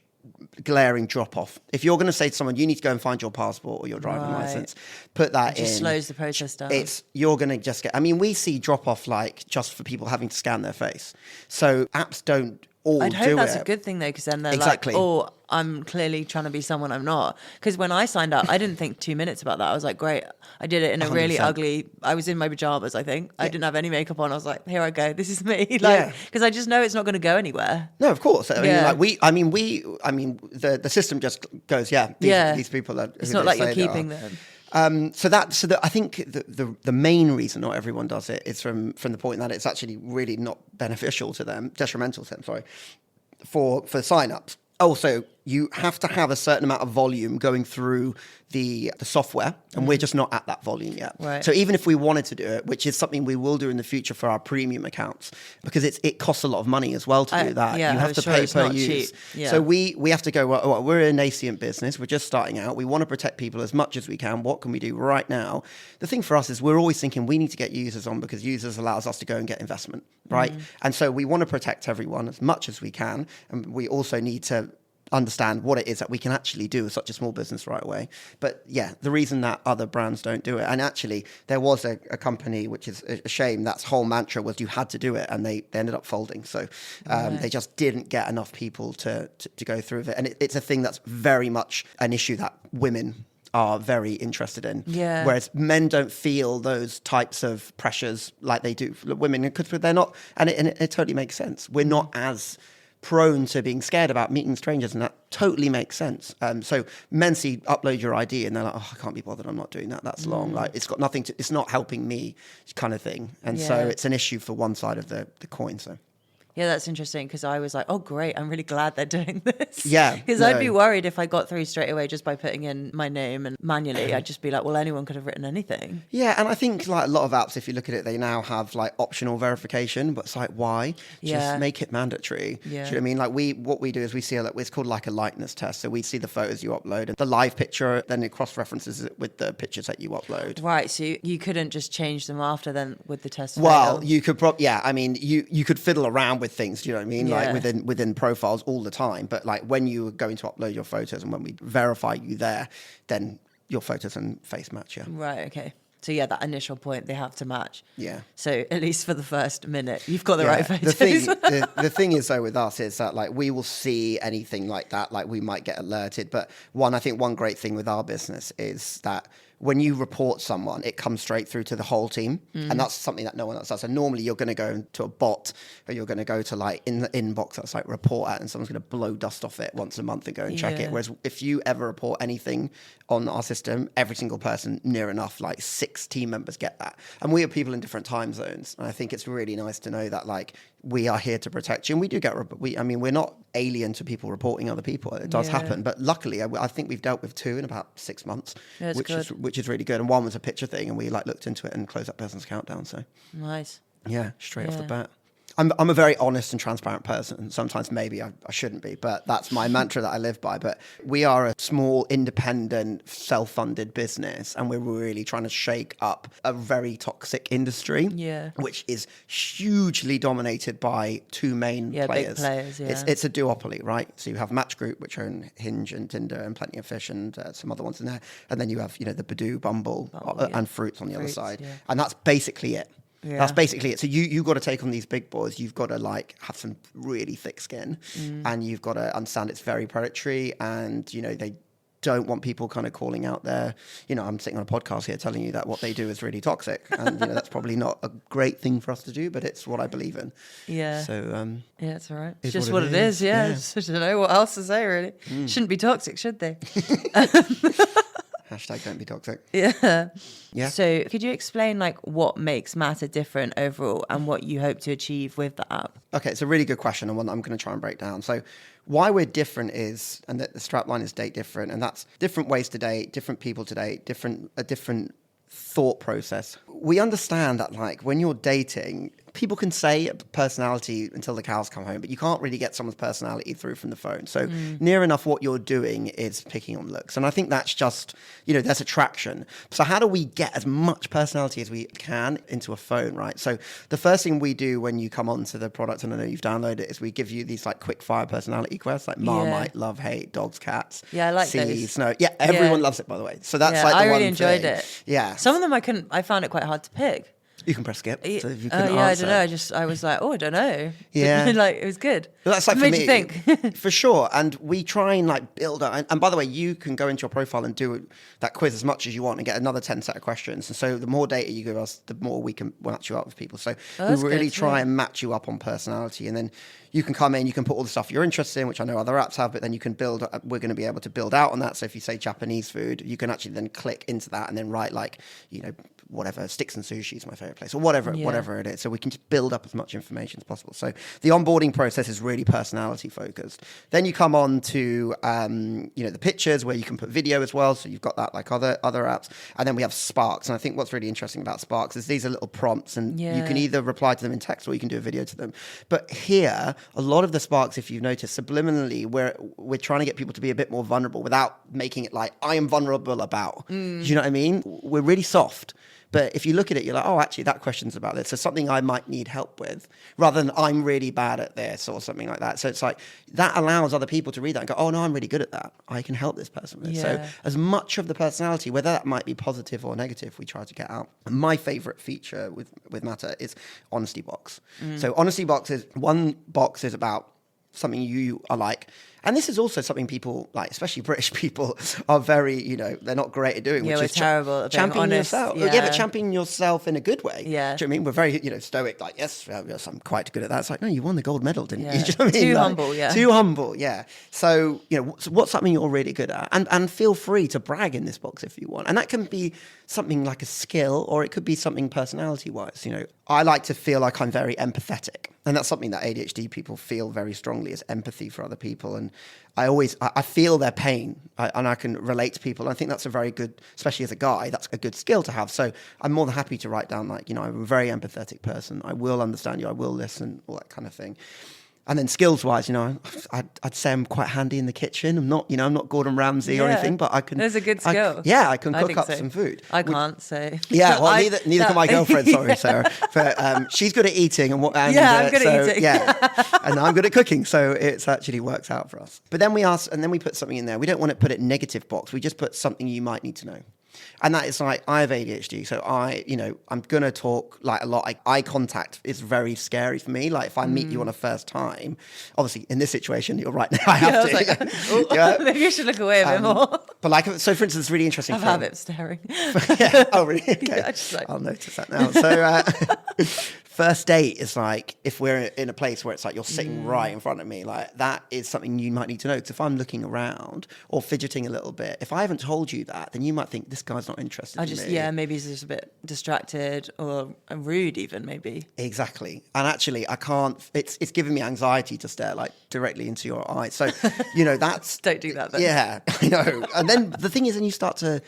glaring drop off. If you're going to say to someone, you need to go and find your passport or your driving license, put that in. It just slows the process down. You're going to just get, we see drop off like just for people having to scan their face. So apps don't all I'd do hope that's it. a good thing though, because then they're Exactly. like, oh, I'm clearly trying to be someone I'm not. Because when I signed up, I didn't think 2 minutes about that. I was like, great. I did it in a really 100%. ugly, I was in my pajamas, I think. I didn't have any makeup on. I was like, here I go. This is me. Yeah. Because I just know it's not going to go anywhere. No, of course. Yeah. The system just goes, these people are. It's who not they like you're say they keeping are. them. I think the main reason not everyone does it is from the point that it's actually really not beneficial to them, detrimental to them, sorry, for sign-ups. Also, you have to have a certain amount of volume going through the software, and we're just not at that volume yet. Right. So even if we wanted to do it, which is something we will do in the future for our premium accounts, because it costs a lot of money as well to do that. Yeah, you have to pay per use. Yeah. So we have to go, well, we're a nascent business. We're just starting out. We want to protect people as much as we can. What can we do right now? The thing for us is we're always thinking we need to get users on because users allows us to go and get investment, right? And so we want to protect everyone as much as we can. And we also need to understand what it is that we can actually do as such a small business right away. But yeah, the reason that other brands don't do it, and actually there was a company, which is a shame, that's whole mantra was you had to do it, and they ended up folding. So they just didn't get enough people to go through with it. And it's a thing that's very much an issue that women are very interested in. Yeah. Whereas men don't feel those types of pressures like they do for women, because they're not, and it totally makes sense. We're not as prone to being scared about meeting strangers, and that totally makes sense. So men see upload your ID and they're like, oh, I can't be bothered, I'm not doing that, that's long, like it's got nothing to, it's not helping me kind of thing. And so it's an issue for one side of the coin. So Yeah, that's interesting, because I was like, oh, great, I'm really glad they're doing this. Yeah. Because I'd be worried if I got through straight away just by putting in my name and manually, I'd just be like, well, anyone could have written anything. Yeah, and I think like a lot of apps, if you look at it, they now have like optional verification, but it's like, why? Just make it mandatory. Yeah. Do you know what I mean? Like what we do is we see it's called like a likeness test. So we see the photos you upload and the live picture, then it cross-references it with the pictures that you upload. Right, so you couldn't just change them after then with the test Well, fail? you could you could fiddle around with things, do you know what I mean? Yeah. Like within profiles all the time. But like when you are going to upload your photos and when we verify you there, then your photos and face match, yeah. Right, okay. So yeah, that initial point, they have to match. Yeah. So at least for the first minute, you've got the right photos. The thing is though with us is that like we will see anything like that, like we might get alerted. But I think one great thing with our business is that when you report someone, it comes straight through to the whole team. And that's something that no one else does. So normally you're going to go to a bot, or you're going to go to like in the inbox that's like report at, and someone's going to blow dust off it once a month and go and check it. Whereas if you ever report anything on our system, every single person, near enough, like 6 team members get that. And we have people in different time zones. And I think it's really nice to know that like we are here to protect you. And we do get, we're not alien to people reporting other people. It does happen. But luckily, I think we've dealt with 2 in about 6 months, which is really good. And one was a picture thing, and we like looked into it and closed that person's account down. So Nice. yeah, straight off the bat. I'm a very honest and transparent person. Sometimes maybe I shouldn't be, but that's my mantra that I live by. But we are a small, independent, self-funded business, and we're really trying to shake up a very toxic industry, which is hugely dominated by 2 main players. Big players, yeah. It's a duopoly, right? So you have Mattr Group, which own Hinge and Tinder and Plenty of Fish and some other ones in there. And then you have, the Badoo, Bumble and Fruits on the other side. Yeah. And that's basically it. Yeah. That's basically it. So you got to take on these big boys. You've got to like have some really thick skin, and you've got to understand it's very predatory, and they don't want people kind of calling out their. I'm sitting on a podcast here telling you that what they do is really toxic, and that's probably not a great thing for us to do, but it's what I believe in. Yeah. So yeah, it's all right. It's just what it is. Yeah. I don't know what else to say really. Shouldn't be toxic, should they? Hashtag don't be toxic. Yeah. Yeah. So could you explain like what makes Mattr different overall and what you hope to achieve with the app? Okay, it's a really good question, and one that I'm going to try and break down. So why we're different is, and the strapline is date different, and that's different ways to date, different people to date, a different thought process. We understand that like when you're dating, people can say personality until the cows come home, but you can't really get someone's personality through from the phone. So near enough what you're doing is picking on looks. And I think that's just, there's attraction. So how do we get as much personality as we can into a phone, right? So the first thing we do when you come onto the product, and I know you've downloaded it, is we give you these like quick fire personality quests, like Marmite, love, hate, dogs, cats. Yeah, I like sea, those. Snow. Yeah, everyone loves it, by the way. So that's like the I one really enjoyed thing. it. Yeah. Some of them I found it quite hard to pick. You can press skip. So if you I can don't know. I was like, I don't know. Yeah. Like, it was good. Well, that's like What for made me, you think? for sure. And we try and like build up. And by the way, you can go into your profile and do that quiz as much as you want and get another 10 set of questions. And so the more data you give us, the more we can match you up with people. So we really try and match you up on personality. And then you can come in, you can put all the stuff you're interested in, which I know other apps have, but then you can build, we're going to be able to build out on that. So if you say Japanese food, you can actually then click into that and then write like, whatever, sticks and sushi is my favorite place, or whatever it is. So we can just build up as much information as possible. So the onboarding process is really personality focused. Then you come on to, the pictures where you can put video as well. So you've got that like other apps. And then we have Sparks. And I think what's really interesting about Sparks is these are little prompts and you can either reply to them in text or you can do a video to them. But here, a lot of the Sparks, if you've noticed, subliminally, we're trying to get people to be a bit more vulnerable without making it like, I am vulnerable about. Do you know what I mean? We're really soft. But if you look at it, you're like, oh, actually, that question's about this. So something I might need help with, rather than I'm really bad at this or something like that. So it's like, that allows other people to read that and go, oh, no, I'm really good at that. I can help this person with this. So as much of the personality, whether that might be positive or negative, we try to get out. My favorite feature with Mattr is Honesty Box. So Honesty Box is, one box is about something you are like. And this is also something people, like especially British people, are very, they're not great at doing. Yeah, which we're is terrible at being championing honest. yourself. Yeah. But championing yourself in a good way. Yeah. Do you know what I mean? We're very, stoic, like, yes, I'm quite good at that. It's like, no, you won the gold medal, didn't you? Do you know what I mean? Too Like, humble, yeah. Too humble, yeah. So, what's something you're really good at? And feel free to brag in this box if you want. And that can be something like a skill, or it could be something personality-wise. I like to feel like I'm very empathetic. And that's something that ADHD people feel very strongly, is empathy for other people. And I feel their pain and I can relate to people. And I think that's a very good, especially as a guy, that's a good skill to have. So I'm more than happy to write down like, I'm a very empathetic person. I will understand you. I will listen, all that kind of thing. And then skills-wise, I'd say I'm quite handy in the kitchen. I'm not, I'm not Gordon Ramsay or anything, but I can. There's a good skill. I can cook up some food. I can't, so. Yeah, well, neither can my girlfriend. Sorry, Sarah. But she's good at eating, I'm good at eating. Yeah, and I'm good at cooking, so it actually works out for us. But then we ask, and then we put something in there. We don't want to put it in negative box. We just put something you might need to know. And that is like, I have ADHD, so I'm going to talk like a lot. Eye contact is very scary for me. Like if I meet you on a first time, obviously in this situation, you're right now, I have to. Maybe I should look away a bit more. But like, so for instance, really interesting. I have habit staring. Oh, really? Okay. I'll notice that now. So first date is like, if we're in a place where it's like you're sitting right in front of me, like that is something you might need to know. Because if I'm looking around or fidgeting a little bit, if I haven't told you that, then you might think this guy's not interested in me. Yeah, maybe he's just a bit distracted or rude even, maybe. Exactly. And actually, I can't, it's giving me anxiety to stare like directly into your eyes. So, that's... Don't do that then. Yeah, I know. And then the thing is, then you start to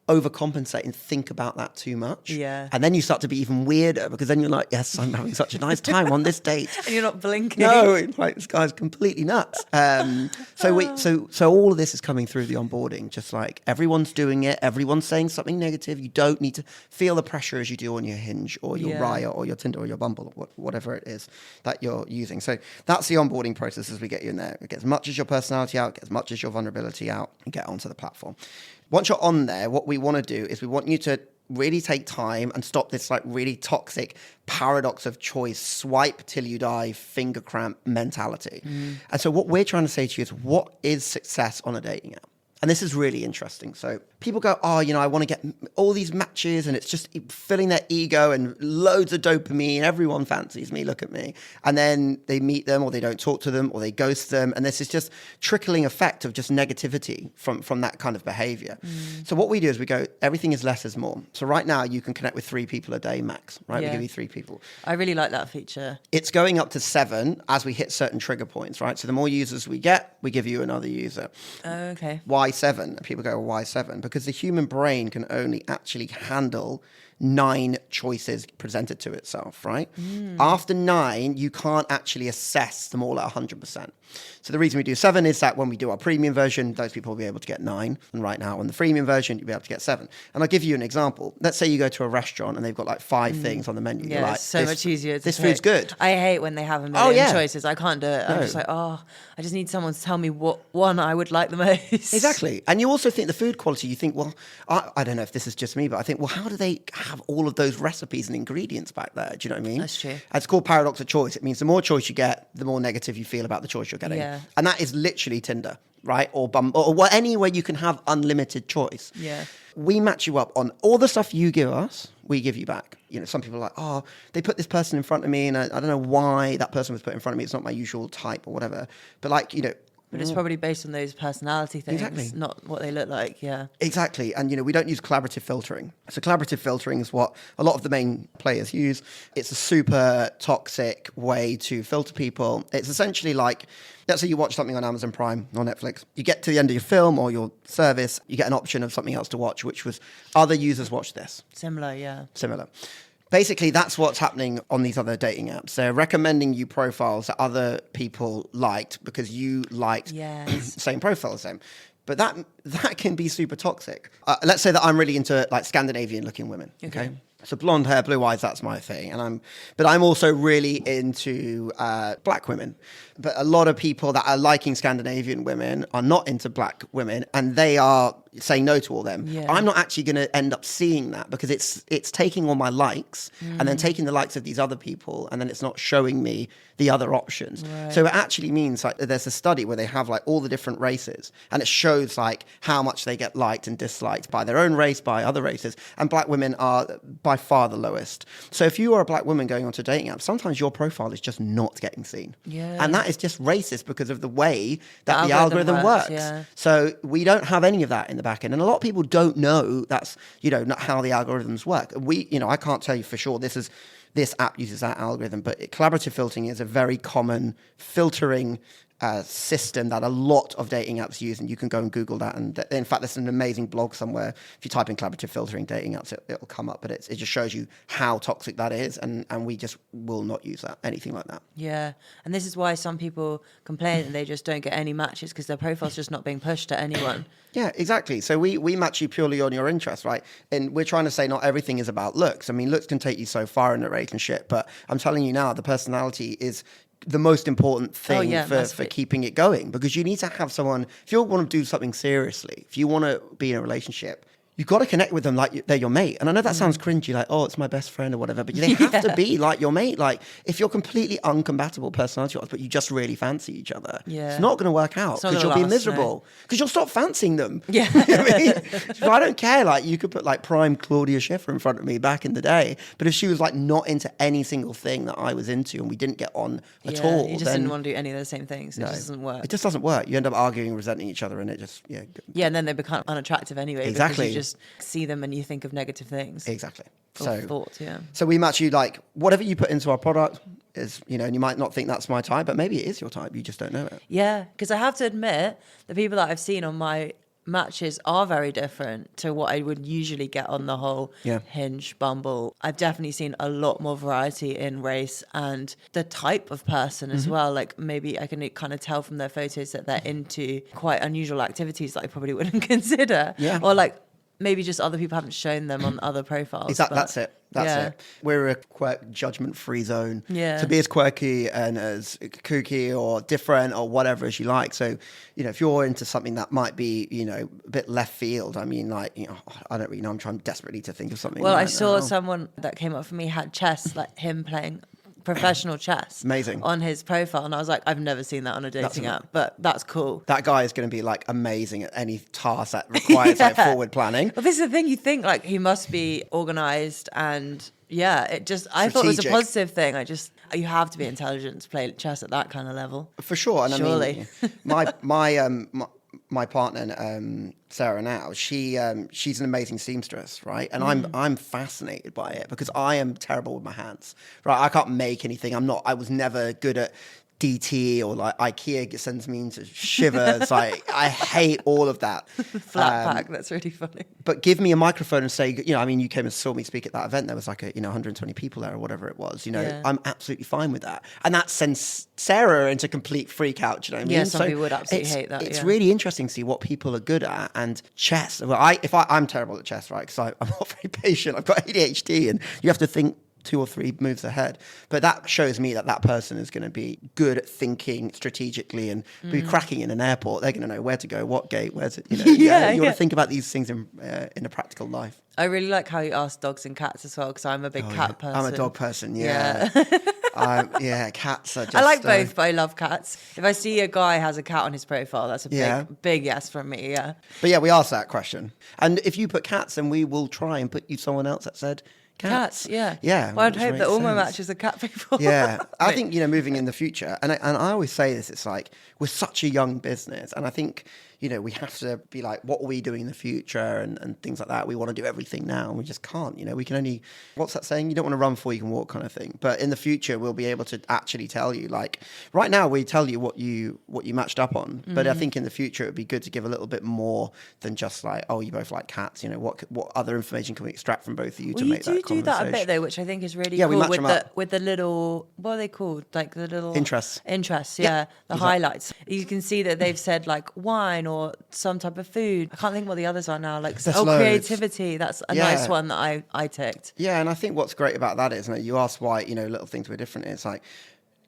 overcompensate and think about that too much. Yeah. And then you start to be even weirder because then you're like, yes, I'm having such a nice time on this date. And you're not blinking. No, it's like this guy's completely nuts. So all of this is coming through the onboarding, just like everyone's doing it, everyone's saying something negative. You don't need to feel the pressure as you do on your Hinge or your Raya or your Tinder or your Bumble or whatever it is that you're using. So that's the onboarding process as we get you in there. Get as much as your personality out, get as much as your vulnerability out, and get onto the platform. Once you're on there, what we want to do is we want you to really take time and stop this like really toxic paradox of choice, swipe till you die, finger cramp mentality. And so what we're trying to say to you is, what is success on a dating app? And this is really interesting. So people go, I want to get all these matches and it's just filling their ego and loads of dopamine. Everyone fancies me, look at me. And then they meet them or they don't talk to them or they ghost them. And this is just trickling effect of just negativity from that kind of behavior. So what we do is we go, everything is less is more. So right now you can connect with 3 people a day max, right? Yeah. We give you 3 people. I really like that feature. It's going up to 7 as we hit certain trigger points, right? So the more users we get, we give you another user. Oh, okay. Why 7? People go, why 7? Because the human brain can only actually handle 9 choices presented to itself, right? After 9, you can't actually assess them all at 100%. So the reason we do 7 is that when we do our premium version, those people will be able to get 9. And right now on the freemium version, you'll be able to get 7. And I'll give you an example. Let's say you go to a restaurant and they've got like 5 things on the menu. Yeah, You're like, it's so much easier to This pick. food's good. I hate when they have a million choices. I can't do it. No. I'm just like, I just need someone to tell me what one I would like the most. Exactly. And you also think the food quality, you think, well, I don't know if this is just me, but I think, well, how do they have all of those recipes and ingredients back there? Do you know what I mean? That's true. It's called paradox of choice. It means the more choice you get, the more negative you feel about the choice you're getting. Yeah. And that is literally Tinder, right? Or Bumble, or anywhere you can have unlimited choice. Yeah. We match you up on all the stuff you give us, we give you back. You know, some people are like, oh, they put this person in front of me and I don't know why that person was put in front of me. It's not my usual type or whatever. But like, you know, but it's probably based on those personality things, Exactly. not what they look like. Yeah. Exactly. And, you know, we don't use collaborative filtering. So collaborative filtering is what a lot of the main players use. It's a super toxic way to filter people. It's essentially like, let's say you watch something on Amazon Prime or Netflix. You get to the end of your film or your service, you get an option of something else to watch, which was other users watch this. Similar, yeah. Similar. Basically, that's what's happening on these other dating apps. They're recommending you profiles that other people liked because you liked the same profile as them. But that can be super toxic. Let's say that I'm really into like Scandinavian-looking women. Okay. So blonde hair, blue eyes, that's my thing. But I'm also really into black women. But a lot of people that are liking Scandinavian women are not into black women, and they are saying no to all them. Yeah. I'm not actually going to end up seeing that because it's taking all my likes and then taking the likes of these other people, and then it's not showing me the other options. Right. So it actually means like there's a study where they have like all the different races, and it shows like how much they get liked and disliked by their own race, by other races, and black women are by far the lowest. So if you are a black woman going onto dating apps, sometimes your profile is just not getting seen. Yeah. And that is just racist because of the way that the algorithm algorithm works, works. yeah. So we don't have any of that in the back end. And a lot of people don't know that's, you know, not how the algorithms work. I can't tell you for sure this app uses that algorithm, but collaborative filtering is a very common filtering system that a lot of dating apps use, and you can go and Google that. And in fact, there's an amazing blog somewhere. If you type in collaborative filtering dating apps, it'll come up. But it just shows you how toxic that is, and we just will not use that, anything like that. Yeah, and this is why some people complain and they just don't get any matches because their profile's just not being pushed to anyone. Yeah, exactly. So we match you purely on your interests, right? And we're trying to say not everything is about looks. I mean, looks can take you so far in a relationship, but I'm telling you now, the personality is the most important thing for keeping it going, because you need to have someone, if you want to do something seriously, if you want to be in a relationship, you've got to connect with them like they're your mate. And I know that sounds cringy, like, oh, it's my best friend or whatever, but they have to be like your mate. Like, if you're completely uncompatible personality-wise, but you just really fancy each other, it's not going to work out because you'll be miserable. Because you'll stop fancying them. Yeah. You know what I mean? So I don't care. Like, you could put like prime Claudia Schiffer in front of me back in the day, but if she was like not into any single thing that I was into and we didn't get on at all, you just didn't want to do any of the same things. It just doesn't work. It just doesn't work. You end up arguing, resenting each other, and it just, and then they become unattractive anyway. Exactly. Because you just see them and you think of negative things. Exactly. Or thoughts, So we match you like whatever you put into our product is, you know, and you might not think that's my type, but maybe it is your type. You just don't know it. Yeah, because I have to admit, the people that I've seen on my matches are very different to what I would usually get on the whole Hinge, Bumble. I've definitely seen a lot more variety in race and the type of person as well. Like maybe I can kind of tell from their photos that they're into quite unusual activities that I probably wouldn't consider. Yeah. Or like maybe just other people haven't shown them on other profiles. Exactly. That's it. That's it. We're a judgment-free zone. Yeah. To be as quirky and as kooky or different or whatever as you like. So, you know, if you're into something that might be, you know, a bit left field, I mean, like, you know, I don't really know. I'm trying desperately to think of something. Well, I saw someone that came up for me had chess, like him playing professional chess. Amazing. On his profile. And I was like, I've never seen that on a dating app, but that's cool. That guy is going to be like amazing at any task that requires like forward planning. Well, this is the thing. You think like he must be organized and it just, I thought it was a positive thing. You have to be intelligent to play chess at that kind of level. For sure. And surely. I mean, my partner, Sarah now, she's an amazing seamstress, right? And I'm fascinated by it because I am terrible with my hands, right? I can't make anything. I was never good at DT or like IKEA sends me into shivers. Like I hate all of that. Flat pack, that's really funny. But give me a microphone and say, you know, I mean, you came and saw me speak at that event. There was like 120 people there or whatever it was. You know, I'm absolutely fine with that. And that sends Sarah into complete freak out. Do you know what I mean? Yeah, some people would absolutely hate that. It's really interesting to see what people are good at. And chess. Well, I'm terrible at chess, right? Because I'm not very patient. I've got ADHD, and you have to think 2 or 3 moves ahead. But that shows me that person is going to be good at thinking strategically and be cracking in an airport. They're going to know where to go, what gate, where's it. You want to think about these things in a practical life. I really like how you ask dogs and cats as well, because I'm a big cat person. I'm a dog person, yeah. Cats are just... I like both, but I love cats. If I see a guy has a cat on his profile, that's a big yes from me, yeah. But yeah, we asked that question. And if you put cats, then we will try and put you someone else that said cats. Yeah. Yeah. Well, I'd hope that all my matches are cat people. Yeah. I think, moving in the future, and I always say this, it's like, we're such a young business. And I think, we have to be like, what are we doing in the future and things like that. We want to do everything now and we just can't, we can only, what's that saying? You don't want to run before you can walk kind of thing. But in the future, we'll be able to actually tell you, like right now we tell you what you matched up on. But I think in the future, it would be good to give a little bit more than just like, oh, you both like cats. What other information can we extract from both of you to make that conversation? You do that a bit though, which I think is really cool. We match them up. with the little, what are they called? Like the little... Interests, yeah. The highlights. You can see that they've said like wine or some type of food. I can't think what the others are now. Like creativity. That's a nice one that I ticked. Yeah, and I think what's great about that is, you asked why, little things were different. It's like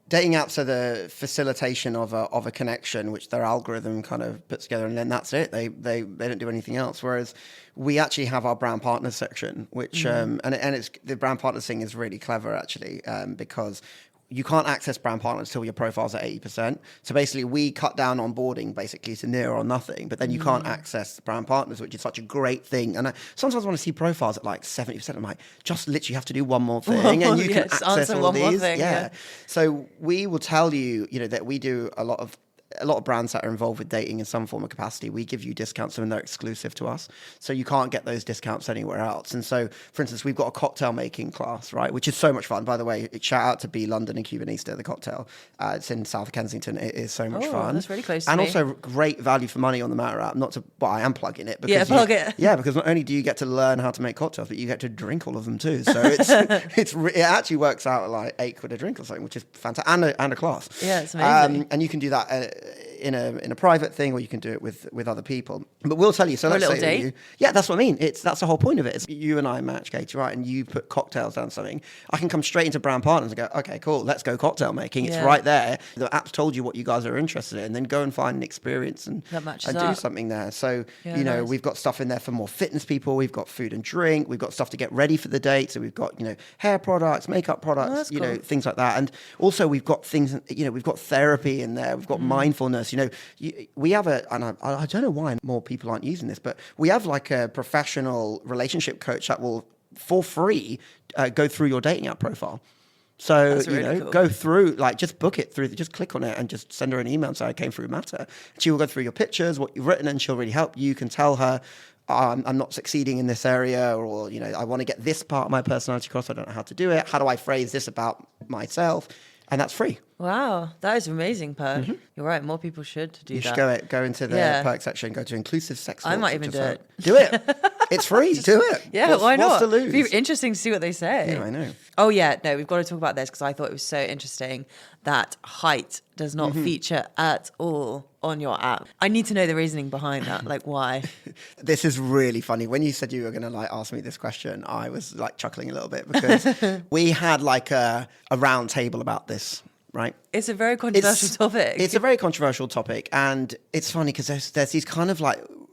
dating apps are the facilitation of a connection, which their algorithm kind of puts together, and then that's it. They don't do anything else. Whereas we actually have our brand partners section, which and it's the brand partners thing is really clever actually, because you can't access brand partners until your profile's at 80%. So basically, we cut down onboarding basically to near or nothing, but then you can't access brand partners, which is such a great thing. And I sometimes want to see profiles at like 70%. I'm like, just literally have to do one more thing and you can access all these. Yeah. So we will tell you, that we do a lot of brands that are involved with dating in some form of capacity. We give you discounts and they're exclusive to us. So you can't get those discounts anywhere else. And so, for instance, we've got a cocktail making class, right? Which is so much fun. By the way, shout out to B London and Cubanista, the cocktail. It's in South Kensington. It is so much fun. That's really close to me. And also great value for money on the Mattr app. I am plugging it. Because plug it. Yeah, because not only do you get to learn how to make cocktails, but you get to drink all of them too. So it actually works out at like £8 a drink or something, which is fantastic. And a class. Yeah, it's amazing. And you can do that in a private thing, or you can do it with other people. But we'll tell you. So let's say date. Yeah, that's what I mean. That's the whole point of it. It's you and I match, Katie, right? And you put cocktails down something. I can come straight into brand partners and go, okay, cool, let's go cocktail making. It's right there. The app's told you what you guys are interested in. Then go and find an experience and do something there. So nice. We've got stuff in there for more fitness people. We've got food and drink. We've got stuff to get ready for the date. So we've got hair products, makeup products, cool. Things like that. And also we've got things. We've got therapy in there. We've got mindfulness. We have and I don't know why more people aren't using this, but we have like a professional relationship coach that will, for free, go through your dating app profile. So, really cool. Go through, just book it through, just click on it and just send her an email and say, I came through Mattr. She will go through your pictures, what you've written, and she'll really help you. You can tell her, I'm not succeeding in this area, or, I want to get this part of my personality across. I don't know how to do it. How do I phrase this about myself? And that's free. Wow, that is amazing perk. You're right, more people should do that. You should go into the perk section, go to inclusive sex. I might even do it. Do it. It's free. Do it. Yeah, why not? What's to lose? It'd be interesting to see what they say. Yeah, I know. Oh yeah, no, we've got to talk about this because I thought it was so interesting that height does not feature at all on your app. I need to know the reasoning behind that, like why. This is really funny. When you said you were going to ask me this question, I was chuckling a little bit because we had a round table about this. Right. It's a very controversial topic. It's a very controversial topic. And it's funny because there's these kind of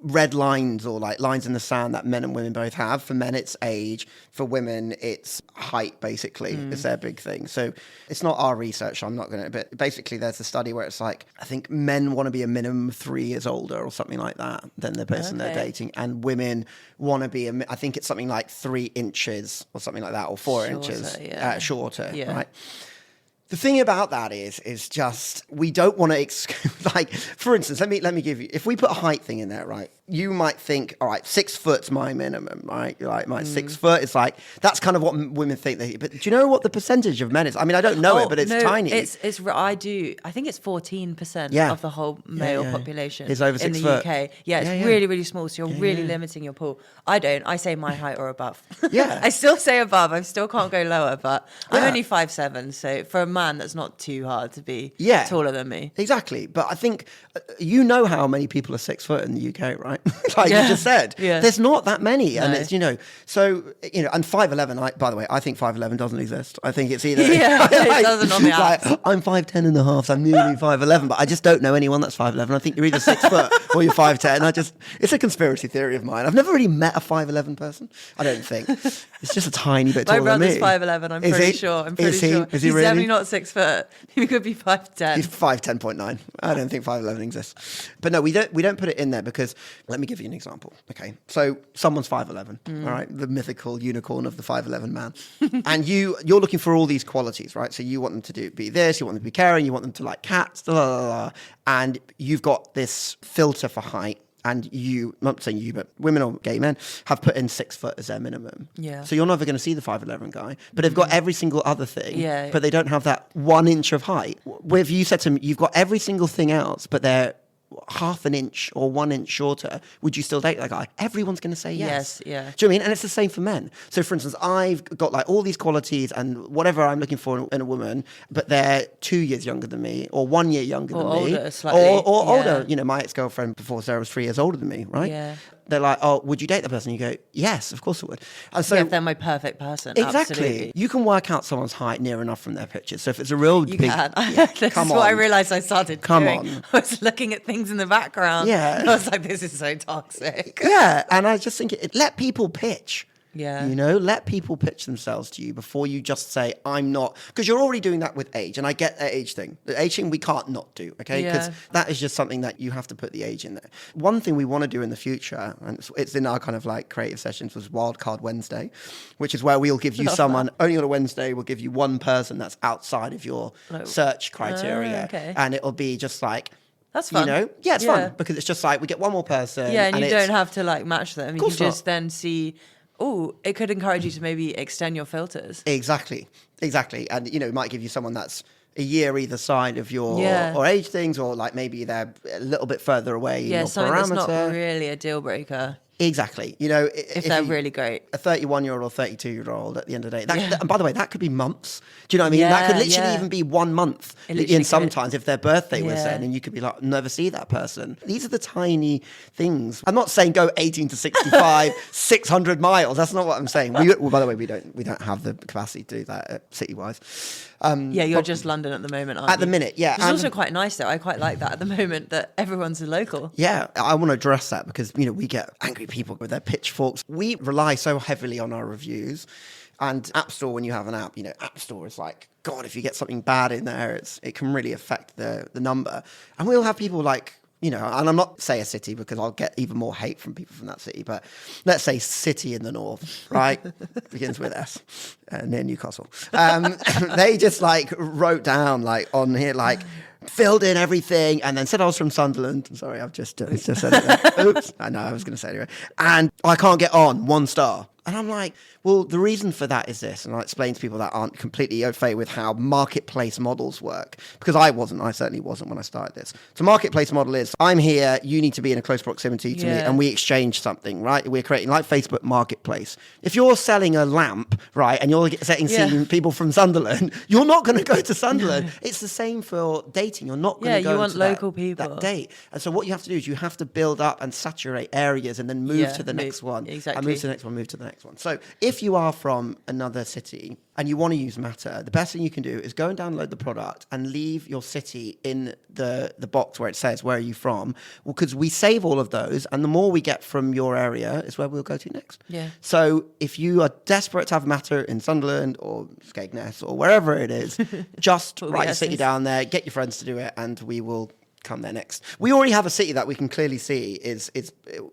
red lines or lines in the sand that men and women both have. For men, it's age. For women, it's height, basically, is their big thing. So it's not our research. So I'm not going to, but basically there's a study where it's I think men want to be a minimum of 3 years older or something like that than the person they're dating. And women want to be, I think it's something like 3 inches or something like that, or 4 inches shorter, right? The thing about that is just we don't want to for instance, let me give you, if we put a height thing in there, right? You might think, all right, 6 foot's my minimum, right? My 6 foot is that's kind of what women think but do you know what the percentage of men is? I mean, I don't know it, but it's tiny. I think it's 14% of the whole male population is over 6 in foot. the UK. Yeah, it's really, really small. So you're really limiting your pool. I don't. I say my height or above. Yeah. I still say above. I still can't go lower, but I'm only 5'7", so for a man, that's not too hard to be taller than me. Exactly. But I think how many people are 6 foot in the UK, right? right? Like you just said. Yeah. There's not that many. And No. it's, so, and 5'11", by the way, I think 5'11" doesn't exist. I think it's either... Yeah, it doesn't on the apps. Like, I'm 5'10" and a half, so I'm nearly 5'11", but I just don't know anyone that's 5'11". I think you're either 6 foot or you're 5'10". It's a conspiracy theory of mine. I've never really met a 5'11" person. I don't think. It's just a tiny bit My taller than me. brother's 5'11", I'm Is pretty he? sure. I'm Is pretty he? sure. Is he He's really? definitely not 6 foot. He could be 5'10". He's 5'10.9". I don't think 5'11" exists. But no, we don't put it in there because, let me give you an example. Okay, so someone's 5'11", all right, the mythical unicorn of the 5'11" man. And you're looking for all these qualities, right? So you want them to be this, you want them to be caring, you want them to like cats, blah, blah, blah, and you've got this filter for height. And I'm not saying you, but women or gay men have put in 6 foot as their minimum. Yeah. So you're never going to see the 5'11" guy, but they've got every single other thing, Yeah. but they don't have that 1 inch of height. If you said to them, you've got every single thing else, but they're half an inch or 1 inch shorter, would you still date that guy? Everyone's going to say yes. Yes, yeah. Do you know what I mean? And it's the same for men. So for instance, I've got like all these qualities and whatever I'm looking for in a woman, but they're 2 years younger than me or 1 year younger than me. Older, slightly. Or Yeah. older. My ex-girlfriend before Sarah was 3 years older than me, right? Yeah. They're like, oh, would you date that person? You go, yes, of course I would. And so Yeah, if they're my perfect person. exactly. Absolutely. You can work out someone's height near enough from their pictures. So if it's a real You big... can. Yeah, This come is what I on. realised I started Come doing. on. I was looking at things in the background. Yeah. I was like, this is so toxic. Yeah, and I just think let people pitch. Yeah. Let people pitch themselves to you before you just say, I'm not, because you're already doing that with age. And I get the age thing. The age thing we can't not do, okay? Because Yeah. that is just something that you have to put the age in there. One thing we want to do in the future, and it's in our kind of like creative sessions, was Wildcard Wednesday, which is where we'll give you someone, only on a Wednesday, we'll give you one person that's outside of your search criteria. okay. And it'll be just like, That's fun. Yeah, it's Yeah. fun because it's just like we get one more person. Yeah, and you don't have to like match them. You can course not. just then see, it could encourage you to maybe extend your filters. Exactly. And, it might give you someone that's a year either side of your Yeah. or age things, or like maybe they're a little bit further away in Yeah, your something parameter. that's not really a deal breaker Exactly. if they're really great. A 31-year-old or 32-year-old at the end of the day. Yeah. And by the way, that could be months. Do you know what I mean? That could Yeah, literally yeah. even be 1 month. It literally In could. sometimes if their birthday was Yeah. then, and you could be like, never see that person. These are the tiny things. I'm not saying go 18 to 65, 600 miles. That's not what I'm saying. Well, by the way, we don't have the capacity to do that city-wise. Yeah, you're just London at the moment, aren't you? At the minute, yeah. It's also quite nice, though. I quite like that at the moment, that everyone's a local. Yeah, I want to address that because, we get angry people with their pitchforks. We rely so heavily on our reviews. And App Store, when you have an app, App Store is like, God, if you get something bad in there, it can really affect the number. And we'll have people like, and I'm not say a city because I'll get even more hate from people from that city, but let's say city in the north, right? Begins with S, near Newcastle. They just like wrote down like on here, like filled in everything and then said I was from Sunderland. Sorry, I've just said it there. Oops. I know, I was going to say it anyway. And I can't get on, 1 star. And I'm like, well, the reason for that is this. And I explain to people that aren't completely au fait with how marketplace models work. Because I certainly wasn't when I started this. So marketplace model is, I'm here, you need to be in a close proximity to me, and we exchange something, right? We're creating like Facebook Marketplace. If you're selling a lamp, right, and you're seeing people from Sunderland, you're not going to go to Sunderland. It's the same for dating. You're not going to go you want to local people. that date. And so what you have to do is you have to build up and saturate areas and then move to the next one. Exactly. And move to the next one, move to the next one. So if you are from another city and you want to use Mattr, the best thing you can do is go and download the product and leave your city in the box where it says, where are you from? Well, because we save all of those, and the more we get from your area is where we'll go to next. Yeah. So if you are desperate to have Mattr in Sunderland or Skegness or wherever it is, just write a city down there, get your friends to do it, and we will come there next. We already have a city that we can clearly see is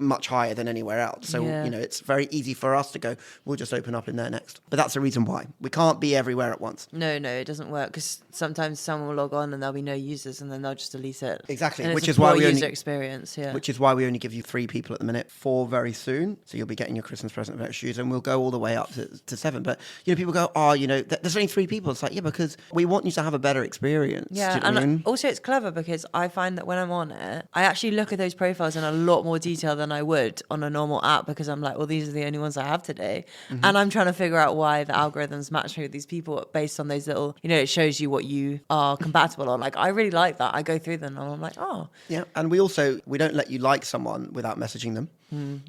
much higher than anywhere else. So, it's very easy for us to go, we'll just open up in there next. But that's the reason why. We can't be everywhere at once. No, it doesn't work because sometimes someone will log on and there'll be no users and then they'll just delete it. Exactly, and which it's is a why poor we user only experience. Yeah, which is why we only give you 3 people at the minute, 4 very soon. So you'll be getting your Christmas present of extra shoes, and we'll go all the way up to 7. But people go, there's only 3 people. It's like, yeah, because we want you to have a better experience. Yeah, Do you know what I mean? Also it's clever because I find find that when I'm on it, I actually look at those profiles in a lot more detail than I would on a normal app, because I'm like, well, these are the only ones I have today. And I'm trying to figure out why the algorithms match me with these people based on those little, it shows you what you are compatible on. Like, I really like that. I go through them and I'm like, oh. Yeah. And we don't let you like someone without messaging them.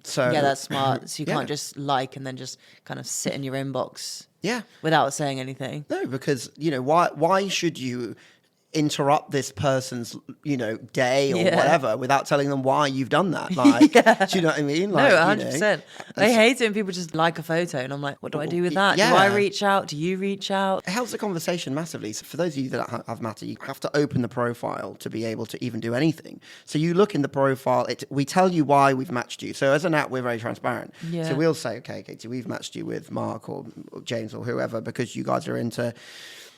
So yeah, that's smart. So you can't just like and then just kind of sit in your inbox without saying anything. No, because, why should you interrupt this person's, day or whatever without telling them why you've done that? Like, do you know what I mean? Like, no, 100%. I hate it when people just like a photo and I'm like, what do I do with that? Yeah. Do I reach out? Do you reach out? It helps the conversation massively. So for those of you that have Mattr, you have to open the profile to be able to even do anything. So you look in the profile, we tell you why we've matched you. So as an app, we're very transparent. Yeah. So we'll say, okay, Katie, we've matched you with Mark or James or whoever because you guys are into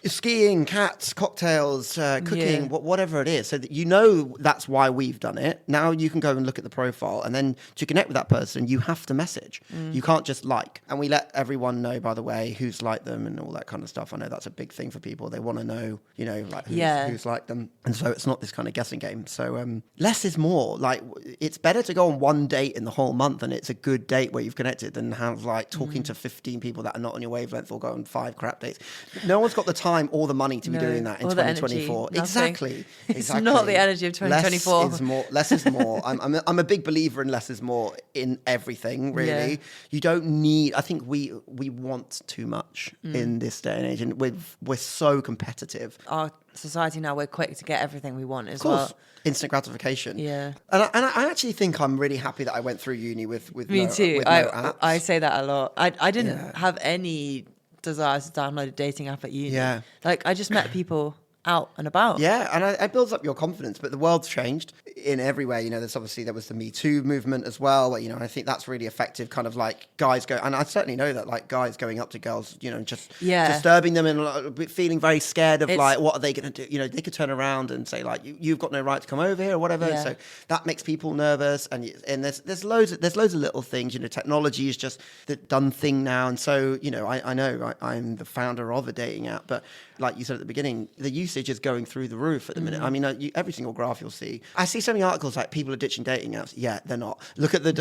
skiing, cats, cocktails, cooking, whatever it is. So that that's why we've done it. Now you can go and look at the profile, and then to connect with that person, you have to message. You can't just like. And we let everyone know, by the way, who's liked them and all that kind of stuff. I know that's a big thing for people. They want to know, like who's liked them. And so it's not this kind of guessing game. So less is more. Like, it's better to go on one date in the whole month and it's a good date where you've connected than have like talking to 15 people that are not on your wavelength or go on 5 crap dates. No one's got the time or the money to be doing that in 2024. Exactly. It's not the energy of 2024. Less is more. I'm a big believer in less is more in everything, really. Yeah. You don't need, I think we want too much in this day and age, and we're so competitive. Our society now, we're quick to get everything we want as well. Instant gratification. Yeah. And I actually think I'm really happy that I went through uni with Me too. With no apps. I say that a lot. I didn't have any desire to download a dating app at uni. Yeah. Like, I just met people out and about. Yeah, and it builds up your confidence, but the world's changed in every way. There was the Me Too movement as well, where, I think that's really effective, kind of like guys go, and I certainly know that, like, guys going up to girls, just disturbing them and feeling very scared of like, what are they going to do? They could turn around and say like, you've got no right to come over here or whatever. Yeah. So that makes people nervous, and there's loads of little things. Technology is just the done thing now, and so I know I'm the founder of a dating app, but like you said at the beginning, the usage is going through the roof at the minute. I mean, every single graph you'll see. I see so many articles like people are ditching dating apps. Yeah, they're not. Look at the...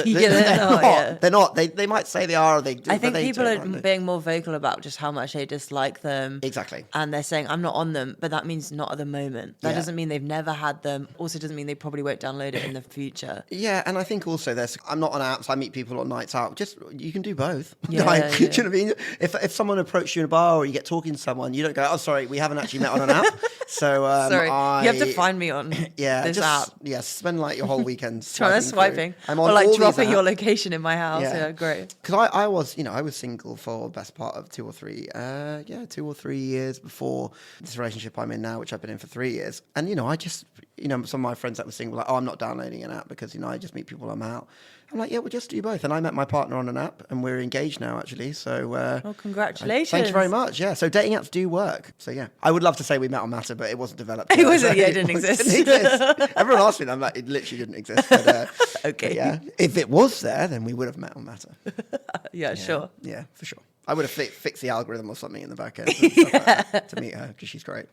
They're not. They might say they are. Or I think people are being more vocal about just how much they dislike them. Exactly. And they're saying, I'm not on them, but that means not at the moment. That doesn't mean they've never had them. Also doesn't mean they probably won't download it in the future. Yeah, and I think also I'm not on apps. I meet people on nights out. Just, you can do both. Yeah, Do you know what I mean? If someone approaches you in a bar or you get talking to someone, you don't go, oh, sorry, we haven't actually met on an app. So sorry, you have to find me on this app. Yeah, spend like your whole weekend swiping. I'm on or like all dropping your location in my house. Yeah, great. Because I was single for the best part of 2 or 3 years before this relationship I'm in now, which I've been in for 3 years. And I just some of my friends that were single were like, oh, I'm not downloading an app because I just meet people I'm out. I'm like, yeah, we'll just do both. And I met my partner on an app, and we're engaged now, actually. So, well, congratulations! Thank you very much. Yeah, so dating apps do work. So yeah, I would love to say we met on Mattr, but it wasn't developed. It wasn't. Yeah, it didn't exist. Everyone asked me, and I'm like, it literally didn't exist. But, okay. But yeah, if it was there, then we would have met on Mattr. Yeah, sure. Yeah, for sure. I would have fixed the algorithm or something in the back end like that, to meet her, because she's great.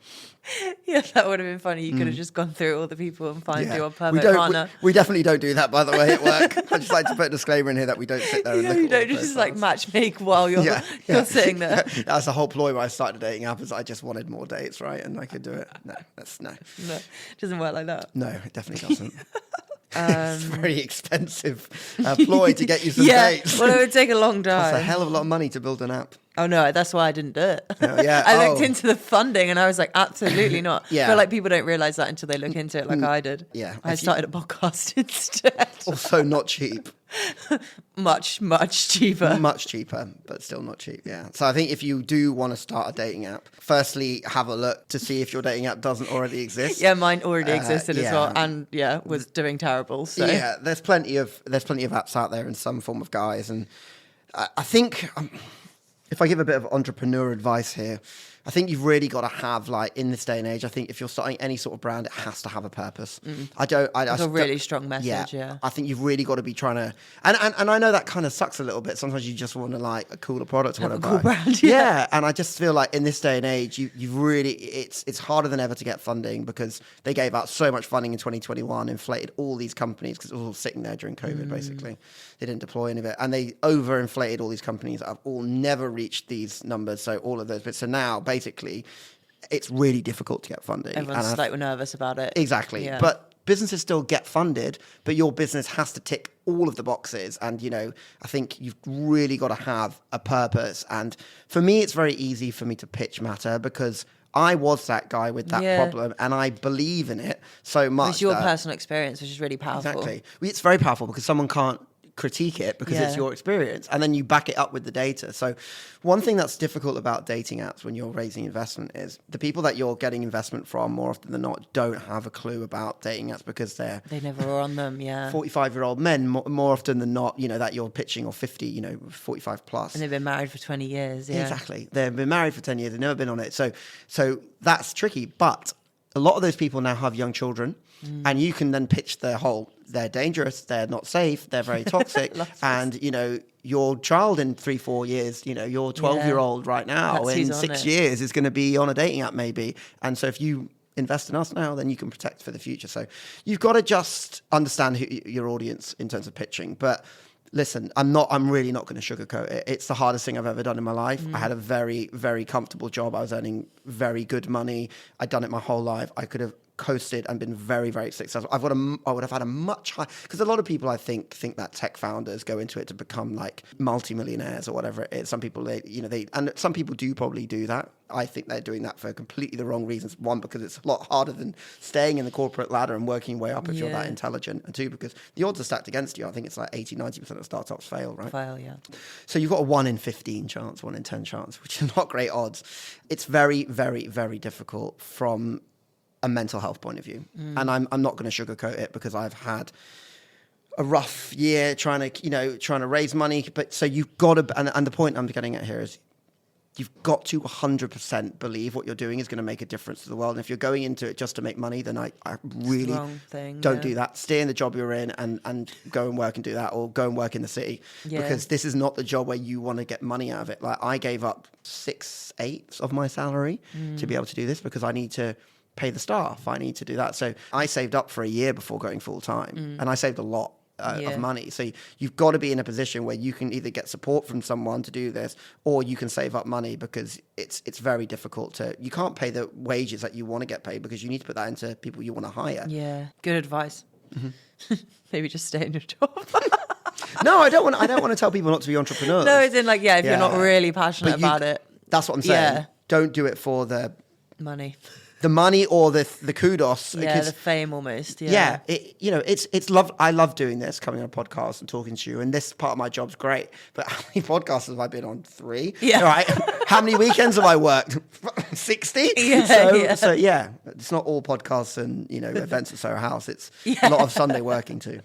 Yeah, that would have been funny. You could have just gone through all the people and find your perfect partner. We definitely don't do that, by the way, at work. I just like to put a disclaimer in here that we don't sit there and look at you don't just like matchmake while you're sitting there. That's the whole ploy why I started a dating app, is I just wanted more dates, right? And I could do it. No, no. It doesn't work like that. No, it definitely doesn't. It's a very expensive ploy to get you some dates. Well, it would take a long time. It's a hell of a lot of money to build an app. Oh no, that's why I didn't do it. Oh, yeah. I looked into the funding and I was like, absolutely not. Yeah. I feel like people don't realise that until they look into it like I did. Yeah. I started a podcast instead. Also not cheap. Much cheaper. Much cheaper, but still not cheap, yeah. So I think if you do want to start a dating app, firstly, have a look to see if your dating app doesn't already exist. Yeah, mine already existed as well, and was doing terrible. So. Yeah, there's plenty of apps out there in some form of guise, and I think if I give a bit of entrepreneur advice here, I think you've really got to have, like, in this day and age, I think if you're starting any sort of brand, it has to have a purpose. It's a really strong message, yeah. I think you've really got to be trying to, and I know that kind of sucks a little bit. Sometimes you just want to, like, a cooler product or Have whatever. a cool brand, yeah. And I just feel like in this day and age, you've really, it's harder than ever to get funding because they gave out so much funding in 2021, inflated all these companies because it was all sitting there during COVID, basically. They didn't deploy any of it. And they overinflated all these companies that have all never reached these numbers. So all of those bits. So now, basically, it's really difficult to get funding. Everyone's like nervous about it. Exactly. Yeah. But businesses still get funded, but your business has to tick all of the boxes. And, you know, I think you've really got to have a purpose. And for me, it's very easy for me to pitch Mattr because I was that guy with that problem and I believe in it so much. It's your personal experience, which is really powerful. Exactly. It's very powerful because someone can't critique it because it's your experience and then you back it up with the data. So one thing that's difficult about dating apps when you're raising investment is the people that you're getting investment from more often than not don't have a clue about dating apps because they never were on them. 45-year-old men more often than not, you know, that you're pitching, or 50, you know, 45 plus, and they've been married for 20 years. Exactly. They've been married for 10 years, they've never been on it, so that's tricky. But a lot of those people now have young children, and you can then pitch their whole, they're dangerous, they're not safe, they're very toxic, and, you know, your child in 3-4 years, you know, your 12-year-old right now in 6 years is going to be on a dating app maybe. And so if you invest in us now, then you can protect for the future. So you've got to just understand your audience in terms of pitching. But listen, I'm really not going to sugarcoat it. It's the hardest thing I've ever done in my life. I had a very, very comfortable job. I was earning very good money. I'd done it my whole life. I could have coasted and been very, very successful. I would have had a much higher, because a lot of people I think that tech founders go into it to become like multimillionaires or whatever it is. Some people, and some people do probably do that. I think they're doing that for completely the wrong reasons. One, because it's a lot harder than staying in the corporate ladder and working your way up if you're that intelligent. And two, because the odds are stacked against you. I think it's like 80-90% of startups fail, right? So you've got a 1 in 15 chance, 1 in 10 chance, which is not great odds. It's very, very, very difficult from a mental health point of view. And I'm not going to sugarcoat it because I've had a rough year trying to raise money. But so you've got to, and the point I'm getting at here is you've got to 100% believe what you're doing is going to make a difference to the world. And if you're going into it just to make money, then I really don't do that. Stay in the job you're in and go and work and do that, or go and work in the city, because this is not the job where you want to get money out of it. Like, I gave up 6/8 of my salary to be able to do this because I need to pay the staff. I need to do that. So I saved up for a year before going full time, and I saved a lot of money. So you've got to be in a position where you can either get support from someone to do this, or you can save up money, because it's very difficult you can't pay the wages that you want to get paid, because you need to put that into people you want to hire. Yeah, good advice. Maybe just stay in your job. No, I don't want to tell people not to be entrepreneurs. No, it's in like, if you're not really passionate about it. That's what I'm saying. Yeah. Don't do it for the money. The money or the kudos. Yeah, the fame almost. Yeah. It's love. I love doing this, coming on a podcast and talking to you. And this part of my job's great. But how many podcasts have I been on? 3. Yeah. Right. How many weekends have I worked? 60. So it's not all podcasts and events at Soho House. It's a lot of Sunday working too.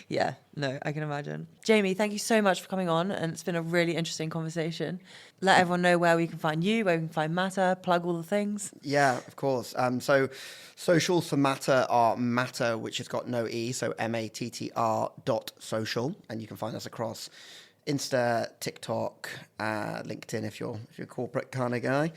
Yeah, no, I can imagine. Jamie, thank you so much for coming on, and it's been a really interesting conversation. Let everyone know where we can find you, where we can find Mattr, plug all the things. Yeah, of course. So socials for Mattr are Mattr, which has got no E, so mattr.social, and you can find us across Insta, TikTok, LinkedIn if you're a corporate kind of guy.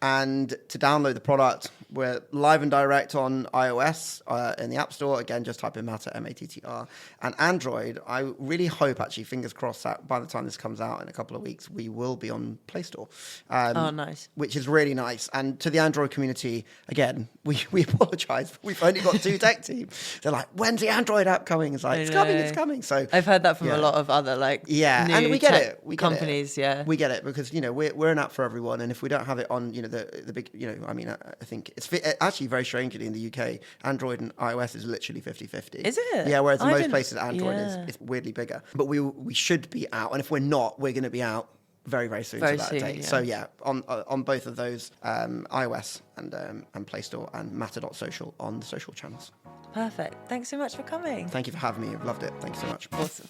And to download the product, we're live and direct on iOS in the App Store. Again, just type in Mattr, Mattr. And Android, I really hope, actually, fingers crossed, that by the time this comes out in a couple of weeks, we will be on Play Store. Nice. Which is really nice. And to the Android community, again, we apologise. We've only got 2 tech teams. They're like, when's the Android app coming? It's like, it's coming. So I've heard that from a lot of other new and we get it. We companies, we get it, because we're an app for everyone, and if we don't have it on the big, I think it's actually very strangely in the UK, Android and iOS is literally 50-50. Is it? Yeah, whereas in most places Android is weirdly bigger. But we should be out, and if we're not, we're going to be out very, very soon to that date. Yeah. So on both of those, iOS and Play Store, and Mattr.social on the social channels. Perfect. Thanks so much for coming. Thank you for having me. I've loved it. Thank you so much. Awesome.